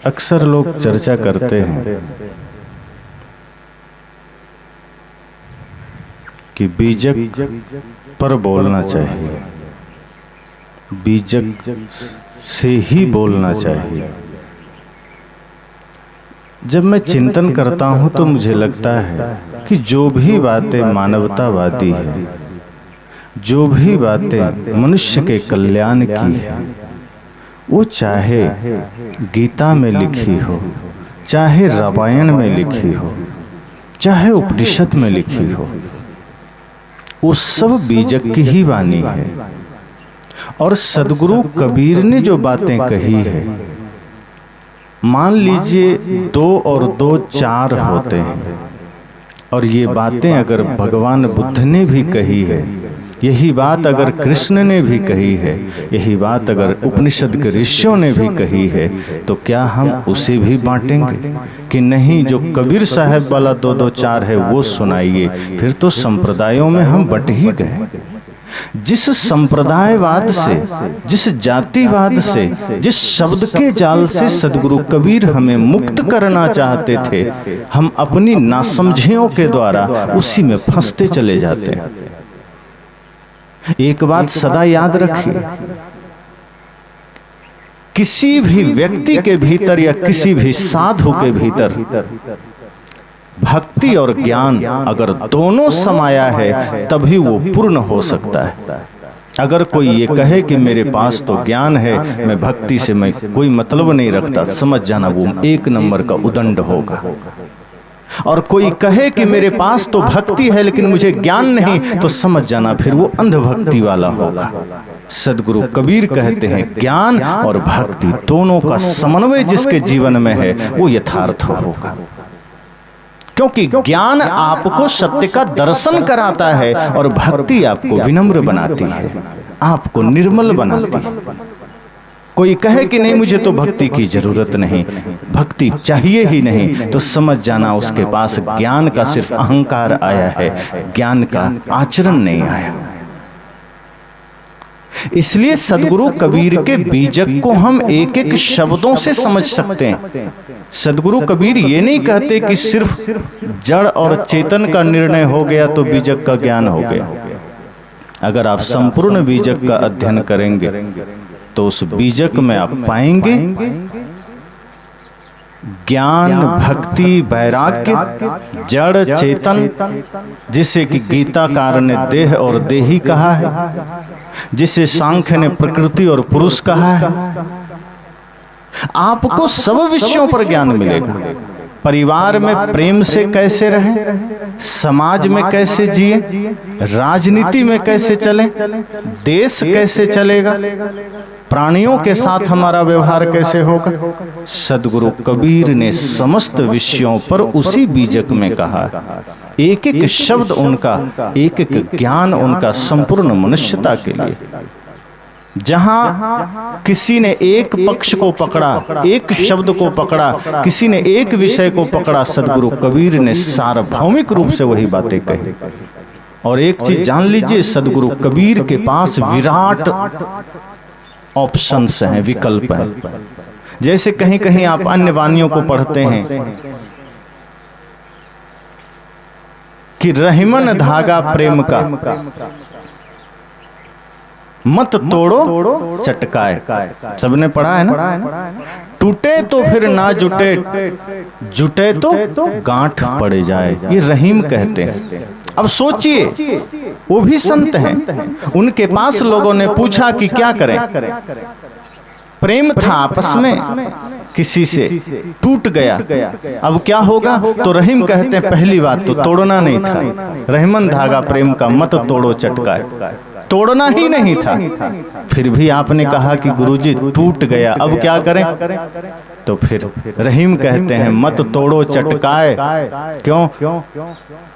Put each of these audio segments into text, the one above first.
अक्सर लोग चर्चा करते हैं कि बीजक पर बोलना चाहिए, बीजक से ही बोलना चाहिए। जब मैं चिंतन करता हूँ तो मुझे लगता है कि जो भी बातें मानवतावादी है, जो भी बातें मनुष्य के कल्याण की है, वो चाहे गीता में लिखी हो, चाहे रामायण में लिखी हो, चाहे उपनिषद में लिखी हो, वो सब बीजक की ही वाणी है। और सदगुरु कबीर ने जो बातें कही है, मान लीजिए 2 और 2 4 होते हैं, और ये बातें अगर भगवान बुद्ध ने भी कही है, यही बात अगर कृष्ण ने भी कही है, यही बात अगर उपनिषद के ऋषियों ने भी कही है, तो क्या हम उसे भी बांटेंगे कि नहीं जो कबीर साहब वाला 2 2 4 है वो सुनाइए? फिर तो संप्रदायों में हम बट ही गए। जिस संप्रदायवाद से, जिस जातिवाद से, जिस शब्द के जाल से सदगुरु कबीर हमें मुक्त करना चाहते थे, हम अपनी नासमझियों के द्वारा उसी में फंसते चले जाते हैं। एक बात सदा याद रखिए, किसी भी व्यक्ति के भीतर या किसी भी साधु के भीतर भक्ति और ज्ञान अगर दोनों समाया है तभी वो पूर्ण हो सकता है। अगर कोई ये कहे कि मेरे पास तो ज्ञान है, मैं भक्ति से मैं कोई मतलब नहीं रखता, समझ जाना वो 1 नंबर का उदंड होगा। और कोई कहे कि मेरे पास तो भक्ति है लेकिन मुझे ज्ञान नहीं, तो समझ जाना फिर वो अंधभक्ति वाला होगा। सदगुरु कबीर कहते हैं ज्ञान और भक्ति दोनों का समन्वय जिसके जीवन में है वो यथार्थ होगा, क्योंकि ज्ञान आपको सत्य का दर्शन कराता है और भक्ति आपको विनम्र बनाती है, आपको निर्मल बनाती है। कोई कहे कि नहीं मुझे तो भक्ति की जरूरत नहीं, भक्ति चाहिए ही नहीं, तो समझ जाना उसके पास ज्ञान का सिर्फ अहंकार आया है, ज्ञान का आचरण नहीं आया। इसलिए सदगुरु कबीर के बीजक को हम एक एक शब्दों से समझ सकते हैं। सदगुरु कबीर ये नहीं कहते कि सिर्फ जड़ और चेतन का निर्णय हो गया तो बीजक का ज्ञान हो गया। अगर आप संपूर्ण बीजक का अध्ययन करेंगे तो उस बीजक में आप पाएंगे ज्ञान, भक्ति, वैराग्य, जड़, चेतन, जिसे कि गीताकार ने देह और देही कहा है, जिसे सांख्य ने प्रकृति और पुरुष कहा है। आपको सब विषयों पर ज्ञान मिलेगा। परिवार में प्रेम से कैसे रहें, समाज में कैसे जिए, राजनीति में कैसे चलें, देश कैसे चलेगा, प्राणियों के साथ हमारा व्यवहार कैसे होगा, सदगुरु कबीर ने समस्त विषयों पर उसी बीजक में कहा। एक एक शब्द उनका, एक एक ज्ञान उनका संपूर्ण मनुष्यता के लिए। जहां किसी ने एक पक्ष को पकड़ा, एक शब्द को पकड़ा, किसी ने एक विषय को पकड़ा, सदगुरु कबीर ने सार्वभौमिक रूप से वही बातें कही। और एक चीज जान लीजिए, सदगुरु कबीर के पास विराट ऑप्शंस हैं, विकल्प हैं। जैसे कहीं कहीं आप अन्य वाणियों को पढ़ते हैं कि रहीमन धागा प्रेम का मत तोड़ो चटकाए, सबने पढ़ा है ना। टूटे तो फिर ना जुटे, जुटे तो गांठ पड़ जाए, ये रहीम कहते हैं। अब सोचिए, वो भी संत हैं, उनके पास लोगों ने पूछा कि क्या करें। प्रेम था आपस में, किसी से टूट गया, अब क्या होगा? तो रहीम कहते हैं पहली बात तो तोड़ना नहीं था, रहीमन धागा प्रेम का मत तोड़ो चटकाए, तोड़ना ही नहीं था। फिर भी आपने कहा कि गुरुजी टूट गया, अब क्या करें? तो फिर रहीम कहते हैं मत तोड़ो चटकाए। क्यों?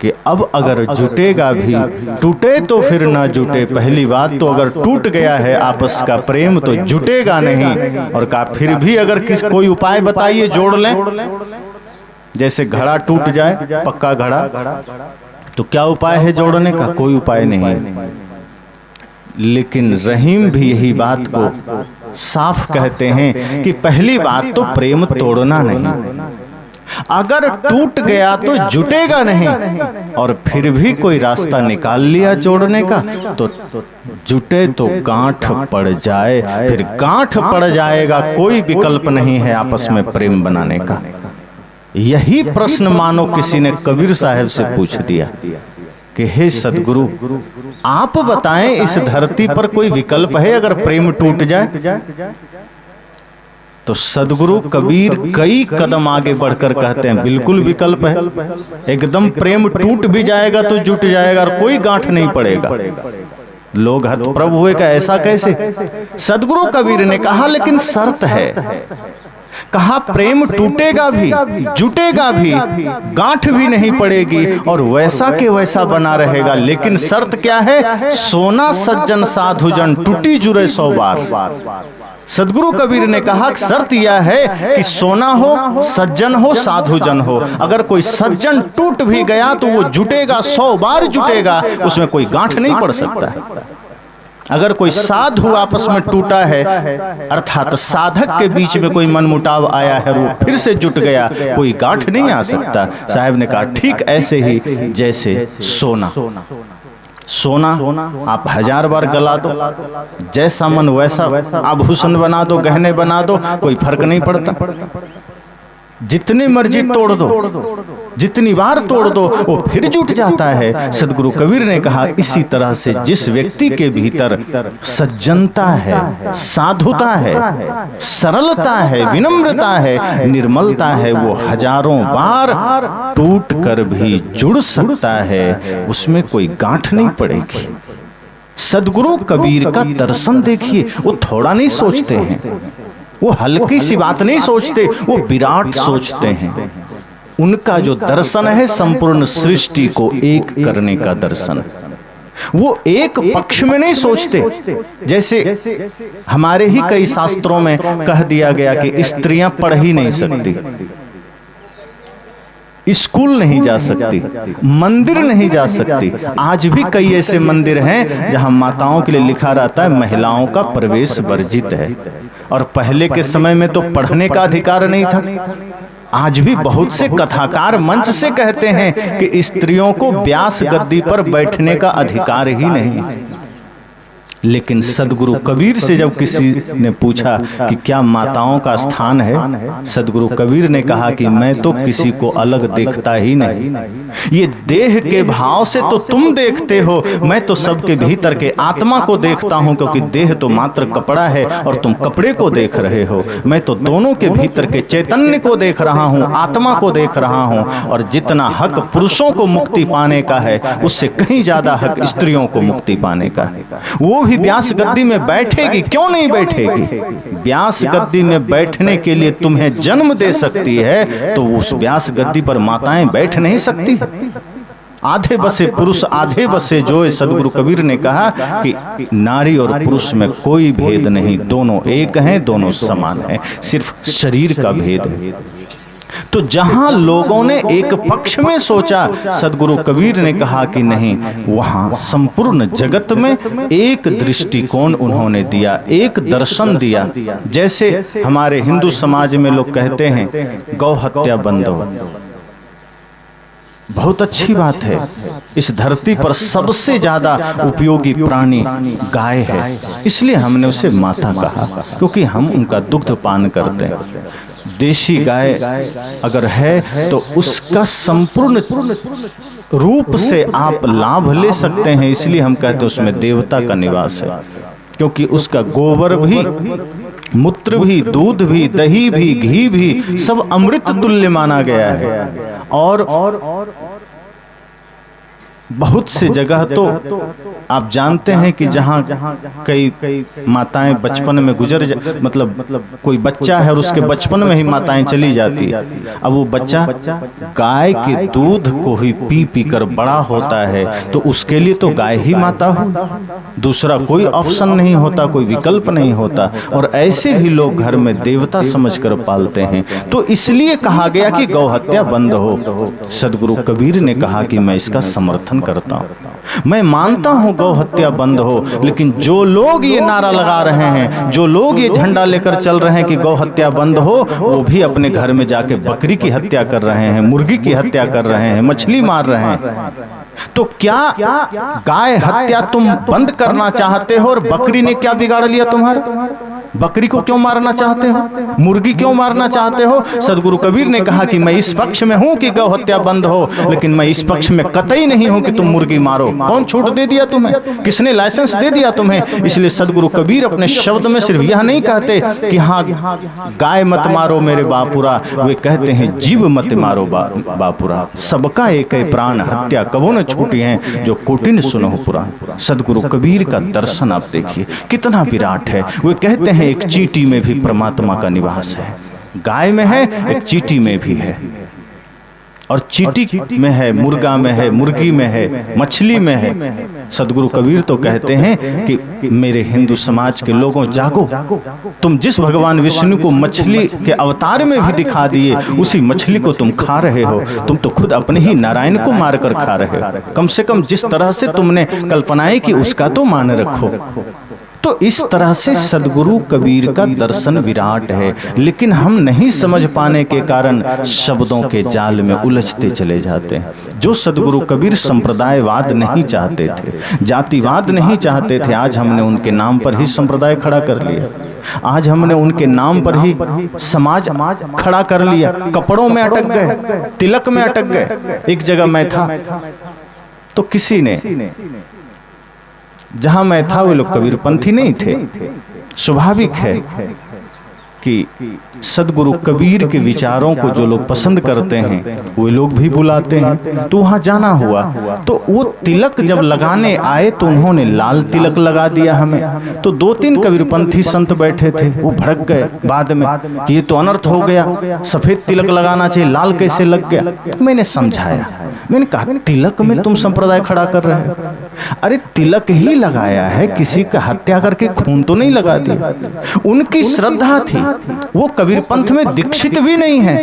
कि अब अगर जुटेगा भी, टूटे तो फिर ना जुटे। पहली बात तो अगर टूट गया है आपस का प्रेम तो जुटेगा नहीं। और कहा फिर भी अगर कोई उपाय बताइए जोड़ लें। जैसे घड़ा टूट जाए, पक्का घड़ा, तो क्या उपाय है जोड़ने का? कोई उपाय नहीं। लेकिन रहीम भी यही बात को साफ कहते हैं कि पहली बात तो प्रेम तोड़ना नहीं, अगर टूट गया तो जुटेगा नहीं, और फिर भी कोई रास्ता निकाल लिया जोड़ने का तो जुटे तो गांठ पड़ जाए, फिर गांठ पड़ जाएगा, कोई विकल्प नहीं है आपस में प्रेम बनाने का। यही प्रश्न मानो किसी ने कबीर साहब से पूछ दिया कि हे सदगुरु, आप बताएं इस धरती पर कोई विकल्प है अगर प्रेम टूट जाए? तो सदगुरु कबीर कई कदम आगे बढ़कर कहते हैं बिल्कुल विकल्प है, एकदम प्रेम टूट भी जाएगा तो जुट जाएगा और कोई गांठ नहीं पड़ेगा। लोग हतप्रभ हुए कि ऐसा कैसे? सदगुरु कबीर ने कहा लेकिन शर्त है। कहा प्रेम टूटेगा भी, जुटेगा भी, गांठ भी नहीं पड़ेगी और वैसा के वैसा बना रहेगा, लेकिन शर्त क्या है? सोना सज्जन साधुजन टूटी जुरे 100 बार। सदगुरु कबीर ने कहा शर्त यह है कि सोना हो, सज्जन हो, साधुजन हो। अगर कोई सज्जन टूट भी गया तो वो जुटेगा, 100 बार जुटेगा, उसमें कोई गांठ नहीं पड़ सकता है। अगर कोई साधु आपस में टूटा है, अर्थात साधक के बीच में कोई मनमुटाव आया है और वो फिर से जुट गया, कोई गांठ नहीं आ सकता। साहब ने कहा ठीक ऐसे ही जैसे सोना आप 1000 बार गला दो, जैसा मन वैसा आभूषण बना दो, गहने बना दो, कोई फर्क नहीं पड़ता। जितनी मर्जी तोड़ दो, जितनी बार तोड़ दो, वो फिर जुट जाता है। सदगुरु कबीर ने कहा इसी तरह से जिस व्यक्ति के भीतर सज्जनता है, साधुता है, सरलता है, विनम्रता है, निर्मलता है, वो हजारों बार टूट कर भी जुड़ सकता है, उसमें कोई गांठ नहीं पड़ेगी। सदगुरु कबीर का दर्शन देखिए, वो थोड़ा नहीं सोचते हैं, वो हल्की सी बात नहीं सोचते, वो विराट सोचते हैं। उनका जो दर्शन है संपूर्ण सृष्टि को एक करने का दर्शन। वो एक पक्ष में नहीं सोचते, जैसे हमारे ही कई शास्त्रों में कह दिया गया कि स्त्रियां पढ़ ही नहीं सकती, स्कूल नहीं जा सकती, मंदिर नहीं जा सकती। आज भी कई ऐसे मंदिर हैं जहां माताओं के लिए लिखा रहता है महिलाओं का प्रवेश वर्जित है, और पहले के समय में तो पढ़ने का अधिकार नहीं था। आज भी बहुत से कथाकार मंच से कहते हैं कि स्त्रियों को व्यास गद्दी पर बैठने का अधिकार ही नहीं। लेकिन सदगुरु कबीर से जब किसी ने पूछा कि क्या माताओं का स्थान है, सदगुरु कबीर ने कहा कि मैं तो किसी को अलग देखता ही नहीं, ये देह के भाव से तो तुम देखते हो, मैं तो सबके भीतर के आत्मा को देखता हूं, क्योंकि देह तो मात्र कपड़ा है और तुम कपड़े को देख रहे हो। मैं तो दोनों के भीतर के चैतन्य को देख रहा हूं, आत्मा को देख रहा हूं, और जितना हक पुरुषों को मुक्ति पाने का है उससे कहीं ज्यादा हक स्त्रियों को मुक्ति पाने का है। वो भी व्यास गद्दी में बैठेगी, क्यों नहीं बैठेगी? व्यास गद्दी में बैठने के लिए तुम्हें जन्म दे सकती है, तो उस व्यास गद्दी पर माताएं बैठ नहीं सकती? आधे बसे पुरुष आधे बसे जो। सदगुरु कबीर ने कहा कि नारी और पुरुष में कोई भेद नहीं, दोनों एक हैं, दोनों समान हैं, सिर्फ शरीर का भेद है। तो जहां लोगों ने एक पक्ष में सोचा, सदगुरु कबीर ने कहा कि नहीं, वहां संपूर्ण जगत में एक दृष्टिकोण उन्होंने दिया, एक दर्शन दिया। जैसे हमारे हिंदू समाज में लोग कहते हैं गौ हत्या बंद हो, बहुत अच्छी बात है। इस धरती पर सबसे ज्यादा उपयोगी प्राणी गाय है, इसलिए हमने उसे माता कहा, क्योंकि हम उनका दुग्ध पान करते हैं। देशी गाय अगर है तो उसका संपूर्ण रूप से आप लाभ ले सकते हैं, इसलिए हम कहते हैं उसमें देवता का निवास है, क्योंकि उसका गोबर भी, मूत्र भी, दूध भी, दही भी, घी भी सब अमृत तुल्य माना गया है। और बहुत से जगह तो आप जानते हैं कि जहां कई माताएं बचपन में मतलब कोई बच्चा है और उसके बचपन में ही माताएं चली जाती है, अब वो बच्चा गाय के दूध को ही पी पी कर बड़ा होता है, तो उसके लिए तो गाय ही माता हो, दूसरा कोई ऑप्शन नहीं होता, कोई विकल्प नहीं होता। और ऐसे भी लोग घर में देवता समझकर पालते हैं, तो इसलिए कहा गया कि गौ हत्या बंद हो। सदगुरु कबीर ने कहा कि मैं इसका समर्थन करता हूं। मैं मानता हूं गौ हत्या बंद हो, लेकिन जो लोग ये नारा लगा रहे हैं, जो लोग ये झंडा लेकर चल रहे हैं कि गौ हत्या बंद हो, वो भी अपने घर में जाके बकरी की हत्या कर रहे हैं, मुर्गी की हत्या कर रहे हैं, मछली मार रहे हैं। तो क्या गाय हत्या तुम बंद करना चाहते हो और बकरी ने क्या बिगाड़ लिया तुम्हारा? बकरी को क्यों मारना चाहते हो? मुर्गी क्यों मारना चाहते हो? सदगुरु कबीर ने कहा कि मैं इस पक्ष में हूं कि गौ हत्या बंद हो, लेकिन मैं इस पक्ष में कतई नहीं हूं कि तुम मुर्गी मारो। कौन छूट दे दिया तुम्हें? किसने लाइसेंस दे दिया तुम्हें? इसलिए सदगुरु कबीर अपने शब्द में सिर्फ यह नहीं कहते कि हाँ गाय मत मारो मेरे बापुरा, वे कहते हैं जीव मत मारो बापुरा, सबका एक प्राण हत्या कबो न छूटी है जो कोटिन सुनो पुराण। सदगुरु कबीर का दर्शन आप देखिए कितना विराट है। वे कहते हैं एक चींटी में भी परमात्मा का निवास है। गाय में है, एक चींटी में भी है, और चींटी में है, मुर्गा में है, मुर्गी में है, मछली में है। सदगुरु कबीर तो कहते हैं कि मेरे हिंदू समाज के लोगों जागो, तुम जिस भगवान विष्णु को मछली के अवतार में भी दिखा दिए, उसी मछली को तुम खा रहे हो। तुम तो खुद अपने ही नारायण को मारकर खा रहे हो। कम से कम जिस तरह से तुमने कल्पनाएं की उसका तो मान रखो। तो इस तरह से सदगुरु कबीर का दर्शन विराट है, लेकिन हम नहीं समझ पाने के कारण शब्दों के जाल में उलझते चले जाते हैं। जो सदगुरु कबीर संप्रदायवाद नहीं चाहते थे, जातिवाद नहीं चाहते थे, आज हमने उनके नाम पर ही संप्रदाय खड़ा कर लिया। आज हमने उनके नाम पर ही समाज खड़ा कर लिया। कपड़ों में अटक गए, तिलक में अटक गए। एक जगह मैं था तो किसी ने, जहां मैं था वे लोग कबीरपंथी नहीं थे। स्वाभाविक है कि सदगुरु कबीर के विचारों को जो लोग पसंद करते हैं वे लोग भी बुलाते हैं। तो वहां जाना हुआ तो वो तिलक जब लगाने आए तो उन्होंने लाल तिलक लगा दिया हमें। तो 2-3 कबीरपंथी संत बैठे थे, वो भड़क गए बाद में कि ये तो अनर्थ हो गया, सफेद तिलक लगाना चाहिए, लाल कैसे लग गया। मैंने समझाया, मैंने कहा तिलक में तुम संप्रदाय खड़ा कर रहे हो? अरे तिलक ही लगाया है, किसी का हत्या करके खून तो नहीं लगा दिया। उनकी श्रद्धा थी, वो कबीर पंथ में दीक्षित भी नहीं है,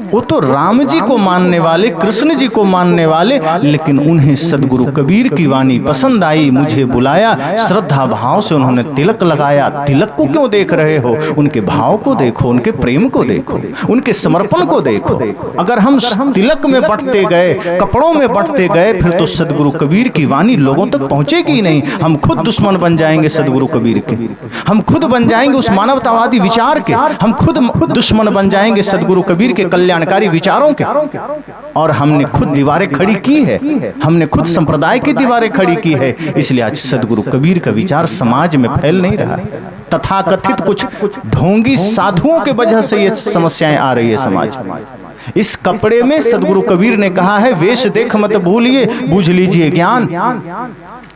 वो तो राम जी को मानने वाले, कृष्ण जी को मानने वाले, लेकिन उन्हें सदगुरु कबीर की वाणी पसंद आई, मुझे बुलाया, श्रद्धा भाव से उन्होंने तिलक लगाया। तिलक को क्यों देख रहे हो? उनके भाव को देखो, उनके प्रेम को देखो, उनके समर्पण को देखो। अगर हम तिलक में बंटते गए, कपड़ों में बंटते गए, फिर तो सदगुरु कबीर की वाणी लोगों तक पहुंचेगी ही नहीं। हम खुद दुश्मन बन जाएंगे सदगुरु कबीर के, हम खुद बन जाएंगे उस मानवतावादी विचार के, हम खुद दुश्मन बन जाएंगे सदगुरु कबीर के कल्याणकारी विचारों के। और हमने खुद दीवारें खड़ी की है, हमने खुद संप्रदाय की दीवारें खड़ी की है। इसलिए आज सदगुरु कबीर का विचार समाज में फैल नहीं रहा। तथाकथित कुछ ढोंगी साधुओं के वजह से ये समस्याएं आ रही है समाज में। इस कपड़े में सदगुरु कबीर ने कहा है, वेश देख मत भूलिए, बूझ लीजिए ज्ञान।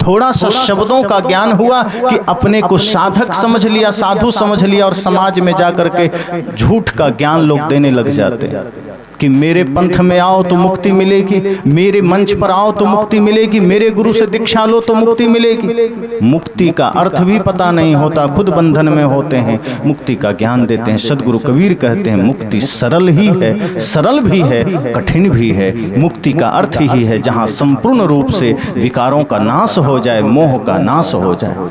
थोड़ा सा शब्दों का ज्ञान हुआ कि अपने को साधक समझ लिया, साधु समझ लिया, और समाज में जाकर के झूठ का ज्ञान लोग देने लग जाते हैं कि मेरे पंथ में आओ तो मुक्ति मिलेगी, मेरे मंच पर आओ तो मुक्ति मिलेगी, मेरे गुरु से दीक्षा लो तो मुक्ति मिलेगी। मुक्ति का अर्थ भी पता नहीं होता, खुद बंधन में होते हैं, मुक्ति का ज्ञान देते हैं। सदगुरु कबीर कहते हैं मुक्ति सरल ही है, सरल भी है, कठिन भी है। मुक्ति का अर्थ ही है जहां संपूर्ण रूप से विकारों का नाश हो जाए, मोह का नाश हो जाए,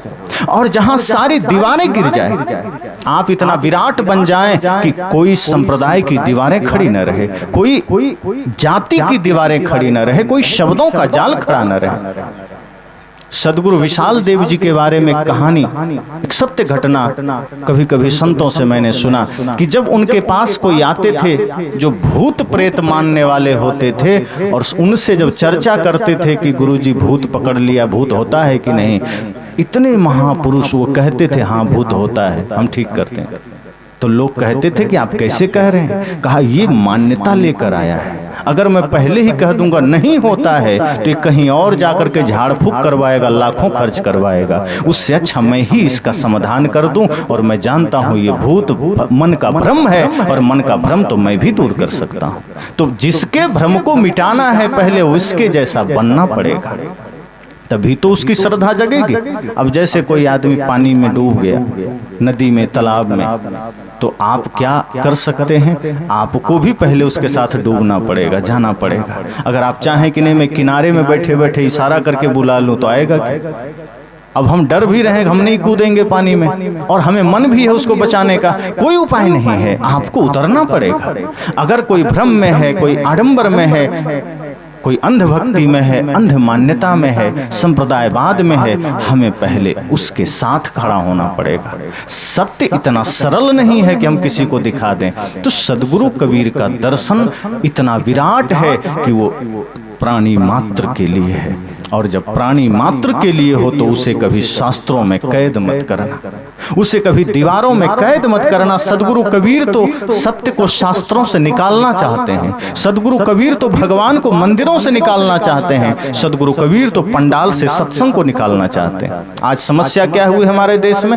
और जहां सारी दीवारें गिर जाए। आप इतना विराट बन जाएं कि कोई संप्रदाय की दीवारें खड़ी न रहे, कोई जाति की दीवारें खड़ी न रहे, कोई शब्दों का जाल खड़ा न रहे। सदगुरु विशाल देव जी के बारे में कहानी, एक सत्य घटना कभी कभी संतों से मैंने सुना कि जब उनके पास कोई आते थे जो भूत प्रेत मानने वाले होते थे, और उनसे जब चर्चा करते थे कि गुरुजी भूत पकड़ लिया, भूत होता है कि नहीं, इतने महापुरुष वो कहते थे हाँ भूत होता है, हम ठीक करते हैं। तो लोग कहते थे कि आप कैसे कह रहे हैं? कहा ये मान्यता लेकर आया है, अगर मैं पहले ही कह दूंगा नहीं होता है तो ये कहीं और जाकर के झाड़ फूक करवाएगा, लाखों खर्च करवाएगा। उससे अच्छा मैं ही इसका समाधान कर दूं, और मैं जानता हूं ये भूत मन का भ्रम है, और मन का भ्रम तो मैं भी दूर कर सकता हूं। तो जिसके भ्रम को मिटाना है पहले उसके जैसा बनना पड़ेगा, तभी तो उसकी श्रद्धा जगेगी। अब जैसे कोई आदमी पानी में डूब गया, नदी में, तालाब में, तो आप क्या कर सकते हैं? आपको भी पहले उसके साथ डूबना पड़ेगा, जाना पड़ेगा। अगर आप चाहें कि नहीं मैं किनारे में बैठे बैठे इशारा करके बुला लूं तो आएगा क्या? अब हम डर भी रहे, हम नहीं कूदेंगे पानी में, और हमें मन भी है उसको बचाने का, कोई उपाय नहीं है, आपको उतरना पड़ेगा। अगर कोई भ्रम में है, कोई आडंबर में है, कोई अंधभक्ति में है, अंध मान्यता में है, संप्रदायवाद में है, हमें पहले उसके साथ खड़ा होना पड़ेगा। सत्य इतना सरल नहीं है कि हम किसी को दिखा दें। तो सदगुरु कबीर का दर्शन इतना विराट है कि वो प्राणी मात्र के लिए है, और जब प्राणी मात्र के लिए हो तो उसे कभी शास्त्रों में कैद मत करना, उसे कभी दीवारों में कैद मत करना। सदगुरु कबीर तो सत्य को शास्त्रों से निकालना चाहते हैं, सदगुरु कबीर तो भगवान को मंदिरों से निकालना चाहते हैं, सदगुरु कबीर तो पंडाल से सत्संग को निकालना चाहते हैं। आज समस्या क्या हुई हमारे देश में?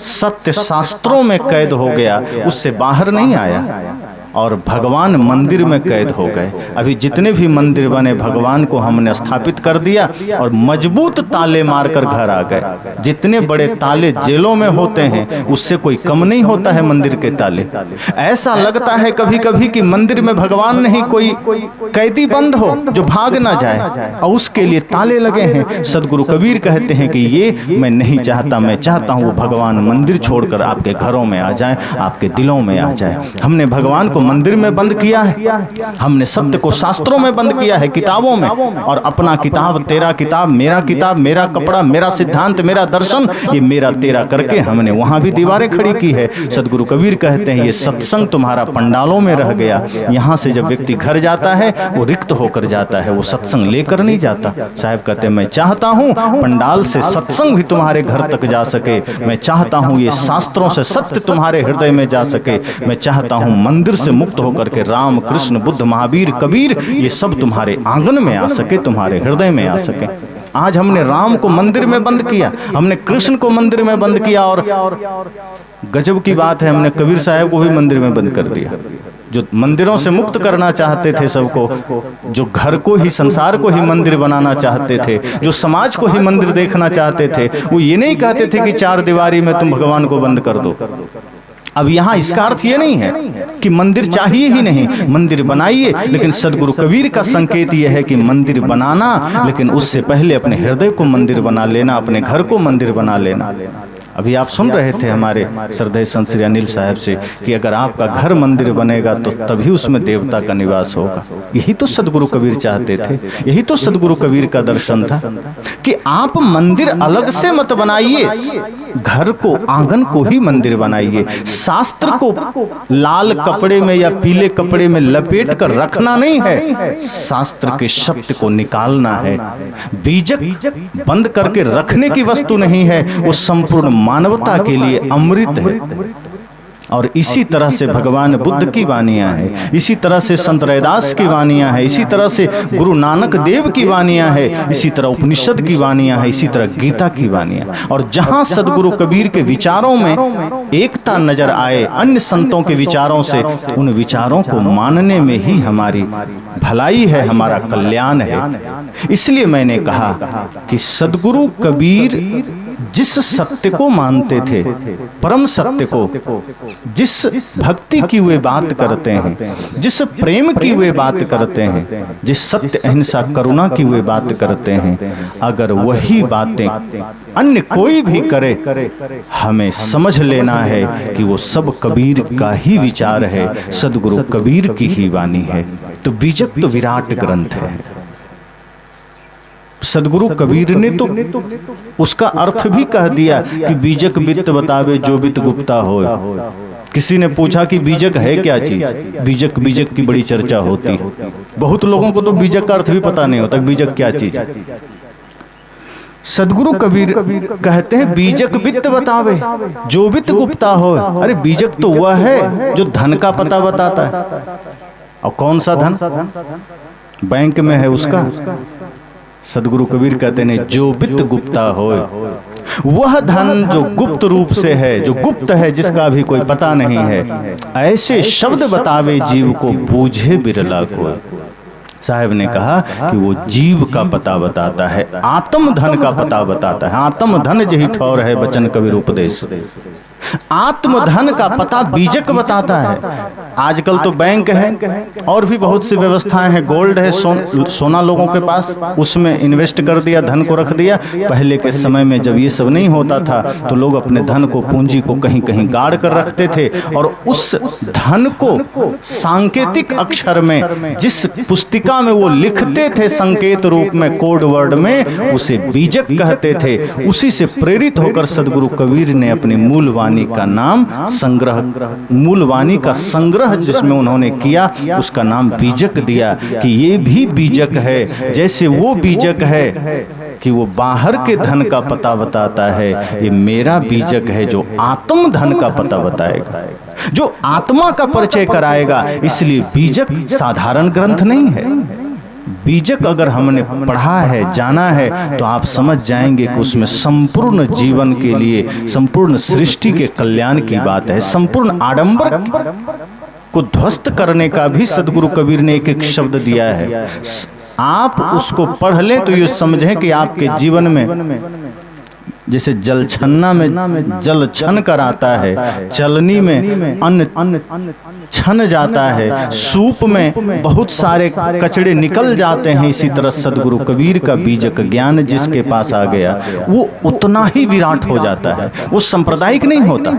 सत्य शास्त्रों में कैद हो गया, उससे बाहर नहीं आया, और भगवान मंदिर में कैद हो गए। अभी जितने भी मंदिर बने भगवान को हमने स्थापित कर दिया और मजबूत ताले मारकर घर आ गए। जितने बड़े ताले जेलों में होते हैं उससे कोई कम नहीं होता है मंदिर के ताले। ऐसा लगता है कभी कभी कि मंदिर में भगवान नहीं, कोई कैदी बंद हो जो भाग ना जाए, और उसके लिए ताले लगे हैं। सदगुरु कबीर कहते हैं कि ये मैं नहीं चाहता, मैं चाहता हूँ वो भगवान मंदिर छोड़कर आपके घरों में आ जाए, आपके दिलों में आ जाए। हमने भगवान को मंदिर में बंद किया है, हमने सत्य को शास्त्रों में बंद किया है, किताबों में, और अपना किताब, तेरा किताब, मेरा कपड़ा, मेरा सिद्धांत, मेरा दर्शन, ये मेरा तेरा करके हमने वहां भी दीवारें खड़ी की है। सदगुरु कबीर कहते हैं ये सत्संग तुम्हारा पंडालों में रह गया। यहां से जब व्यक्ति घर जाता है वो रिक्त होकर जाता है, वो सत्संग लेकर नहीं जाता। साहब कहते हैं मैं चाहता हूं पंडाल से सत्संग भी तुम्हारे घर तक जा सके, मैं चाहता हूं ये शास्त्रों से सत्य तुम्हारे हृदय में जा सके, मैं चाहता हूं मंदिर से मुक्त होकर के राम, कृष्ण, बुद्ध, महावीर, कबीर ये सब तुम्हारे आंगन में आ सके, तुम्हारे हृदय में आ सके। आज हमने राम को मंदिर में बंद किया, हमने कृष्ण को मंदिर में बंद किया, और गजब की बात है हमने कबीर साहब को भी मंदिर में बंद कर दिया। जो मंदिरों से मुक्त करना चाहते थे सबको, जो घर को ही, संसार को ही मंदिर बनाना चाहते थे, जो समाज को ही मंदिर देखना चाहते थे, वो ये नहीं कहते थे कि चार दीवारी में तुम भगवान को बंद कर दो। अब यहाँ इसका अर्थ ये नहीं है कि मंदिर चाहिए ही नहीं, मंदिर बनाइए, लेकिन सदगुरु कबीर का संकेत ये है कि मंदिर बनाना, लेकिन उससे पहले अपने हृदय को मंदिर बना लेना, अपने घर को मंदिर बना लेना। अभी आप सुन रहे थे हमारे श्रद्धेय संत श्री अनिल साहब से कि अगर आपका घर मंदिर बनेगा तो तभी उसमें देवता का निवास होगा। यही तो सदगुरु कबीर चाहते थे, यही तो सदगुरु कबीर का दर्शन था कि आप मंदिर अलग से मत बनाइए, घर को, आंगन को ही मंदिर बनाइए। शास्त्र को लाल कपड़े में या पीले कपड़े में लपेट कर रखना नहीं है, शास्त्र के सत्य को निकालना है। बीजक बंद करके रखने की वस्तु नहीं है, वो संपूर्ण मानवता के लिए अमृत है। और इसी तरह से भगवान बुद्ध की वानियां हैं, इसी तरह से संत रैदास की वानियां हैं, इसी तरह से गुरु नानक देव की वानियां हैं, इसी तरह उपनिषद की वानियां हैं, इसी तरह गीता की वानियां। और जहां सदगुरु कबीर के विचारों में एकता नजर आए अन्य संतों के विचारों से, उन विचारों को मानने में ही हमारी भलाई है, हमारा कल्याण है। इसलिए मैंने कहा कि सदगुरु कबीर जिस सत्य को मानते थे, परम सत्य को, जिस भक्ति की वे बात करते हैं, जिस प्रेम की वे बात करते हैं, जिस सत्य अहिंसा करुणा की वे बात करते हैं, अगर वही बातें अन्य कोई भी करे, हमें समझ लेना है कि वो सब कबीर का ही विचार है, सदगुरु कबीर की ही वाणी है। तो बीजक तो विराट ग्रंथ है। सदगुरु कबीर ने तो उसका अर्थ भी कह दिया कि बीजक बित्त बतावे जो बित गुप्ता होय। किसी ने पूछा कि बीजक है क्या चीज? बीजक, बीजक की बड़ी चर्चा होती है। बहुत लोगों को तो बीजक का अर्थ भी पता नहीं होता, बीजक क्या चीज है। सदगुरु कबीर कहते हैं बीजक बित्त बतावे जो बित गुप्ता हो। अरे बीजक तो वह है जो धन का पता बताता है। और कौन सा धन? बैंक में है उसका। सदगुरु कबीर कहते हैं जो बित्त गुप्ता हो, वह धन जो गुप्त रूप से है, जो गुप्त है, जिसका भी कोई पता नहीं है। ऐसे शब्द बतावे जीव को बूझे बिरला को। साहब ने कहा कि वो जीव का पता बताता है, आत्म धन का पता बताता है। आत्म धन जही ठौर है बचन कबीर उपदेश। आत्मधन का पता बीजक बताता है। आजकल तो बैंक है और भी बहुत सी व्यवस्थाएं हैं, गोल्ड है, सोना लोगों के पास, उसमें इन्वेस्ट कर दिया, धन को रख दिया। पहले के समय में जब ये सब नहीं होता था तो लोग अपने धन को, पूंजी को कहीं कहीं गाड़ कर रखते थे और उस धन को सांकेतिक अक्षर में जिस पुस्तिका में वो लिखते थे संकेत रूप में, कोड वर्ड में, उसे बीजक कहते थे। उसी से प्रेरित होकर सदगुरु कबीर ने अपनी मूलवाणी का नाम संग्रह, मूलवाणी का संग्रह जिसमें उन्होंने किया, उसका नाम बीजक दिया कि ये भी बीजक है। जैसे वो बीजक है कि वो बाहर के धन का पता बताता है, ये मेरा बीजक है जो आत्म धन का पता बताएगा, जो आत्मा का परिचय कराएगा। इसलिए बीजक साधारण ग्रंथ नहीं है। बीजक अगर हमने पढ़ा है, जाना है, तो आप समझ जाएंगे कि उसमें संपूर्ण जीवन के लिए, संपूर्ण सृष्टि के कल्याण की बात है। संपूर्ण आडंबर को ध्वस्त करने का भी सदगुरु कबीर ने एक एक शब्द दिया है। आप उसको पढ़ लें तो ये समझें कि आपके जीवन में जैसे जल छन्ना में जल छन कर आता है, चलनी में अन्न छन जाता है, सूप में बहुत सारे कचड़े निकल जाते हैं। इसी तरह सदगुरु कबीर का बीजक ज्ञान जिसके पास आ गया वो उतना ही विराट हो जाता है, वो सांप्रदायिक नहीं होता।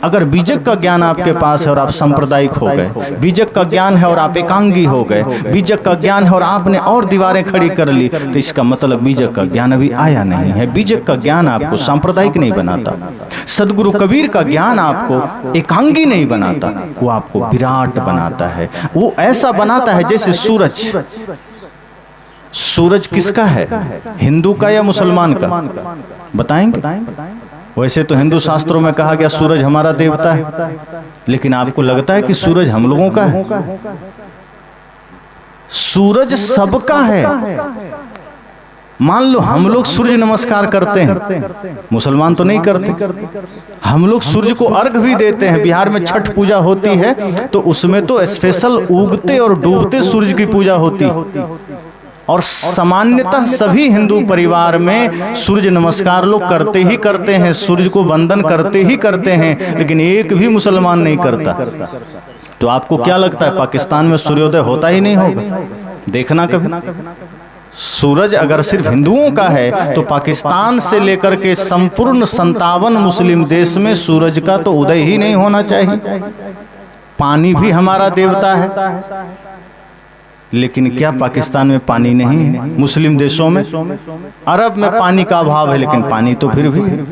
अगर बीजक का ज्ञान आपके पास है और आप सांप्रदायिक हो गए, बीजक का ज्ञान है और आप एकांगी हो गए, बीजक का ज्ञान है और आपने और दीवारें खड़ी कर ली, तो इसका मतलब बीजक का ज्ञान अभी आया नहीं है। बीजक का ज्ञान आपको सांप्रदायिक नहीं बनाता। सदगुरु कबीर का ज्ञान आपको एकांगी नहीं बनाता, वो आपको विराट बनाता है। वो ऐसा बनाता है जैसे सूरज। सूरज किसका है, हिंदू का या मुसलमान का? बताएंगे? वैसे तो हिंदू शास्त्रों में कहा गया सूरज हमारा देवता है, लेकिन आपको लगता है कि सूरज हम लोगों का है? सूरज सबका है। मान लो हम लोग सूर्य नमस्कार करते हैं, मुसलमान तो नहीं करते। हम लोग सूर्य को अर्घ भी देते हैं। बिहार में छठ पूजा होती है तो उसमें तो स्पेशल उगते और डूबते सूर्य की पूजा होती है। और सामान्यतः सभी हिंदू परिवार में सूर्य नमस्कार लोग करते ही करते हैं, सूर्य को वंदन करते ही करते हैं, लेकिन एक भी मुसलमान नहीं करता। तो आपको क्या लगता है पाकिस्तान में सूर्योदय होता ही नहीं होगा? देखना कभी। सूरज अगर सिर्फ हिंदुओं का है तो पाकिस्तान से लेकर के संपूर्ण 57 मुस्लिम देश में सूरज का तो उदय ही नहीं होना चाहिए। पानी भी हमारा देवता है, लेकिन क्या पाकिस्तान में पानी नहीं है? मुस्लिम देशों में, अरब में पानी का अभाव है, लेकिन पानी तो फिर भी है।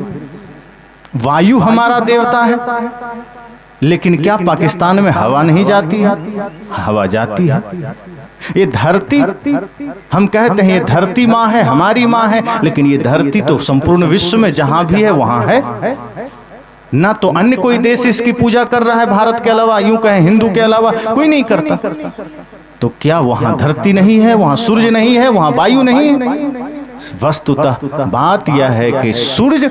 वायु हमारा देवता है, लेकिन क्या पाकिस्तान में हवा नहीं जाती है? हवा जाती है। ये धरती, हम कहते हैं ये धरती माँ है, हमारी माँ है, लेकिन ये धरती तो संपूर्ण विश्व में जहां भी है वहां है ना। तो अन्य कोई देश इसकी पूजा कर रहा है भारत के अलावा, यूं कहें हिंदू के अलावा कोई नहीं करता। तो क्या वहां धरती नहीं है, वहां सूर्य नहीं है, वहां वायु नहीं है? वस्तुतः बात यह है कि सूर्य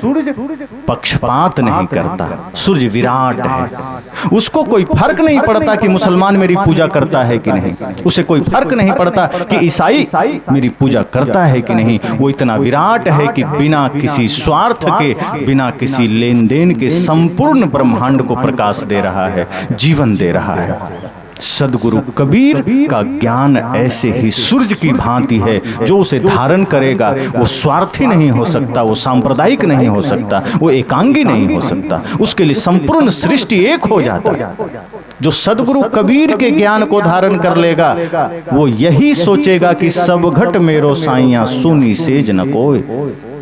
पक्षपात नहीं करता, सूर्य विराट है। उसको कोई फर्क नहीं पड़ता कि मुसलमान मेरी पूजा करता है कि नहीं, उसे कोई फर्क नहीं पड़ता कि ईसाई मेरी पूजा करता है कि नहीं। वो इतना विराट है कि बिना किसी स्वार्थ के, बिना किसी लेन देन के संपूर्ण ब्रह्मांड को प्रकाश दे रहा है, जीवन दे रहा है। सदगुरु कबीर का ज्ञान ऐसे ही सूर्य की भांति है, जो उसे धारण करेगा वो स्वार्थी नहीं हो सकता, वो सांप्रदायिक नहीं हो सकता, वो एकांगी नहीं हो सकता। उसके लिए संपूर्ण सृष्टि एक हो जाता है। जो सदगुरु कबीर के ज्ञान को धारण कर लेगा वो यही सोचेगा कि सब घट मेरो साइया सुनी सेज न कोय,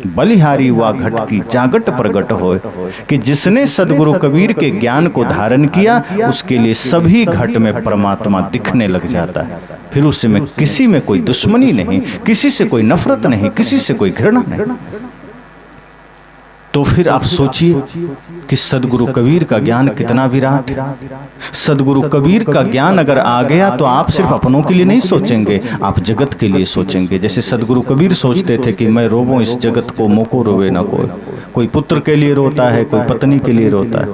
बलिहारी हुआ घट की जागट प्रगट होए। कि जिसने सदगुरु कबीर के ज्ञान को धारण किया उसके लिए सभी घट में परमात्मा दिखने लग जाता है। फिर उसमें किसी में कोई दुश्मनी नहीं, किसी से कोई नफरत नहीं, किसी से कोई घृणा नहीं। तो फिर आप सोचिए कि सदगुरु कबीर का ज्ञान कितना विराट है। सदगुरु कबीर का ज्ञान अगर आ गया तो आप सिर्फ अपनों के लिए नहीं सोचेंगे, आप जगत के लिए सोचेंगे। जैसे सदगुरु कबीर सोचते थे कि मैं रोवूं इस जगत को, मोको रोवे ना कोई। कोई पुत्र के लिए रोता है, कोई पत्नी के लिए रोता है,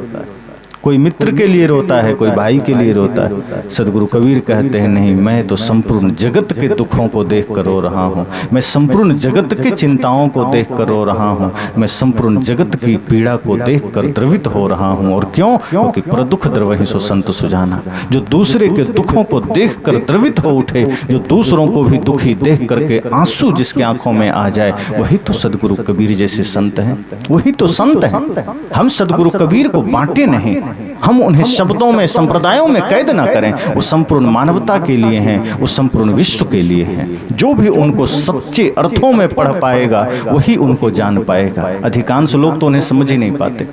कोई मित्र के लिए रोता है, कोई भाई के लिए रोता है। सदगुरु कबीर कहते हैं नहीं, मैं तो संपूर्ण जगत के दुखों को देख कर रो रहा हूँ, मैं संपूर्ण जगत की चिंताओं को देख कर रो रहा हूँ, मैं संपूर्ण जगत की पीड़ा को देख कर द्रवित हो रहा हूँ। और क्यों? क्योंकि प्रदुख द्रवहि सो संत सुजाना। जो दूसरे के दुखों को देख कर द्रवित हो उठे, जो दूसरों को भी दुखी देख करके आंसू जिसके आंखों में आ जाए, वही तो सदगुरु कबीर जैसे संत हैं, वही तो संत हैं। हम सदगुरु कबीर को बांटे नहीं, हम उन्हें शब्दों में, संप्रदायों में कैद ना करें। वो संपूर्ण मानवता के लिए हैं, वो संपूर्ण विश्व के लिए हैं। जो भी उनको सच्चे अर्थों में पढ़ पाएगा वही उनको जान पाएगा। अधिकांश लोग तो उन्हें समझ ही नहीं पाते।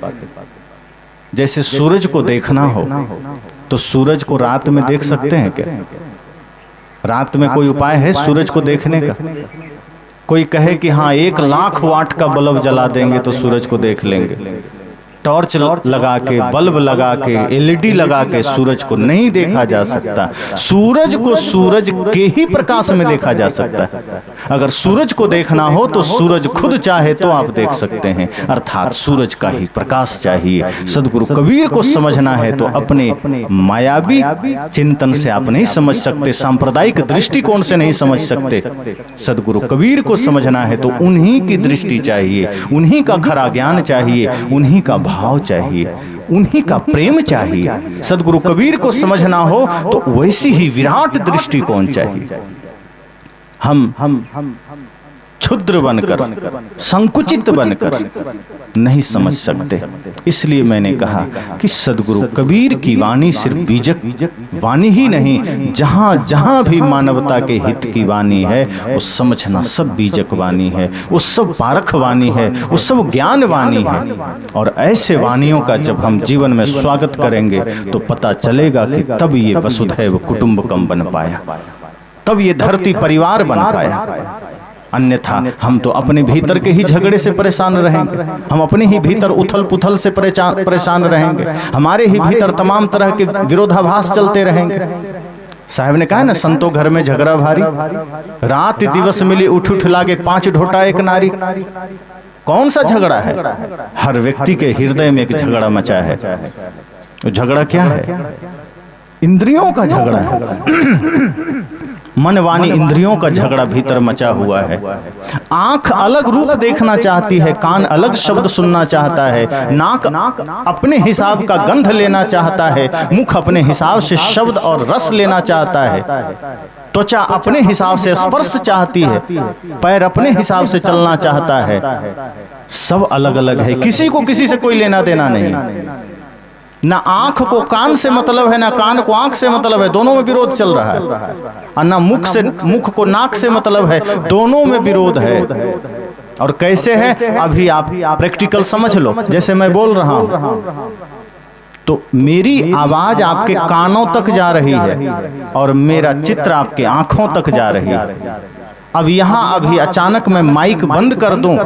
जैसे सूरज को देखना हो तो सूरज को रात में देख सकते हैं क्या? रात में कोई उपाय है सूरज को देखने का? कोई कहे कि हाँ 1,00,000 वाट का बल्ब जला देंगे तो सूरज को देख लेंगे। टॉर्च लगा के, बल्ब लगा के, एलईडी लगा के सूरज को नहीं देखा जा सकता। सूरज को सूरज के ही प्रकाश में देखा जा सकता है। अगर सूरज को देखना हो तो सूरज खुद चाहे तो आप देख सकते हैं, अर्थात सूरज का ही प्रकाश चाहिए। सदगुरु कबीर को समझना है तो अपने मायावी चिंतन से आप नहीं समझ सकते, सांप्रदायिक दृष्टिकोण से नहीं समझ सकते। सदगुरु कबीर को समझना है तो उन्हीं की दृष्टि चाहिए, उन्हीं का खरा ज्ञान चाहिए, उन्हीं का भाव चाहिए, उन्हीं का प्रेम चाहिए। सदगुरु कबीर को समझना हो तो वैसी ही विराट दृष्टिकोण चाहिए। हम क्षुद्र बनकर, संकुचित बनकर नहीं समझ सकते। इसलिए मैंने कहा कि सदगुरु कबीर की वाणी सिर्फ बीजक वाणी ही नहीं, जहां जहां भी मानवता के हित की वाणी है वो समझना सब बीजक वाणी है, वो सब पारख वाणी है, वो सब ज्ञान वाणी है। और ऐसे वाणियों का जब हम जीवन में स्वागत करेंगे तो पता चलेगा कि तब ये वसुधैव कुटुंबकम बन पाया, तब ये धरती परिवार बन पाया। अन्यथा हम तो अपने भीतर के ही झगड़े से परेशान रहेंगे, हम अपने ही भीतर उथल पुथल से परेशान रहेंगे, हमारे ही भीतर तमाम तरह के विरोधाभास चलते रहेंगे। साहब ने कहा ना, संतो घर में झगड़ा भारी, रात दिवस मिली उठ उठ लागे 5 ढोटा एक नारी। कौन सा झगड़ा है? हर व्यक्ति के हृदय में एक झगड़ा मचा है। तो झगड़ा क्या है? इंद्रियों का झगड़ा है। मन वाणी इंद्रियों का झगड़ा भीतर मचा हुआ है। आंख अलग रूप देखना चाहती है, कान अलग शब्द सुनना चाहता है, नाक अपने हिसाब का गंध लेना चाहता है, मुख अपने हिसाब से शब्द और रस लेना चाहता है, त्वचा अपने हिसाब से स्पर्श चाहती है, पैर अपने हिसाब से चलना चाहता है। सब अलग अलग है, किसी को किसी से कोई लेना देना नहीं। ना आंख को कान से मतलब है, ना कान को आंख से मतलब है, दोनों में विरोध चल रहा है। और ना मुख को नाक से मतलब है, दोनों में विरोध है। और कैसे है? अभी आप प्रैक्टिकल समझ लो। जैसे मैं बोल रहा हूं तो मेरी आवाज आपके कानों तक जा रही है और मेरा चित्र आपके आंखों तक जा रही है। अब यहाँ अभी अचानक मैं माइक बंद कर दूं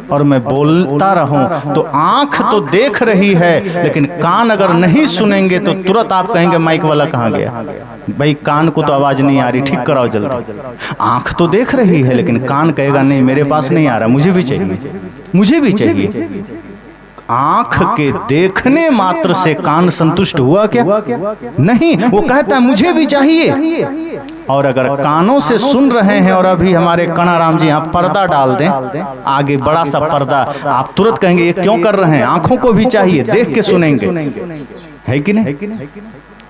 और मैं बोलता रहूं तो आंख तो देख रही है, लेकिन कान अगर नहीं सुनेंगे तो तुरंत आप कहेंगे माइक वाला कहाँ गया? भाई कान को तो आवाज नहीं आ रही, ठीक कराओ जल्दी। आंख तो देख रही है लेकिन कान कहेगा नहीं मेरे पास नहीं आ रहा, मुझे भी चाहिए, मुझे भी चाहिए। आंख के देखने मात्र से कान संतुष्ट हुआ क्या? नहीं, वो कहता है मुझे भी चाहिए। और अगर कानों से सुन रहे हैं और अभी हमारे कणाराम जी यहाँ पर्दा डाल दें, आगे बड़ा सा पर्दा, आप तुरंत कहेंगे ये क्यों कर रहे हैं? आंखों को भी चाहिए, देख के सुनेंगे, है कि नहीं?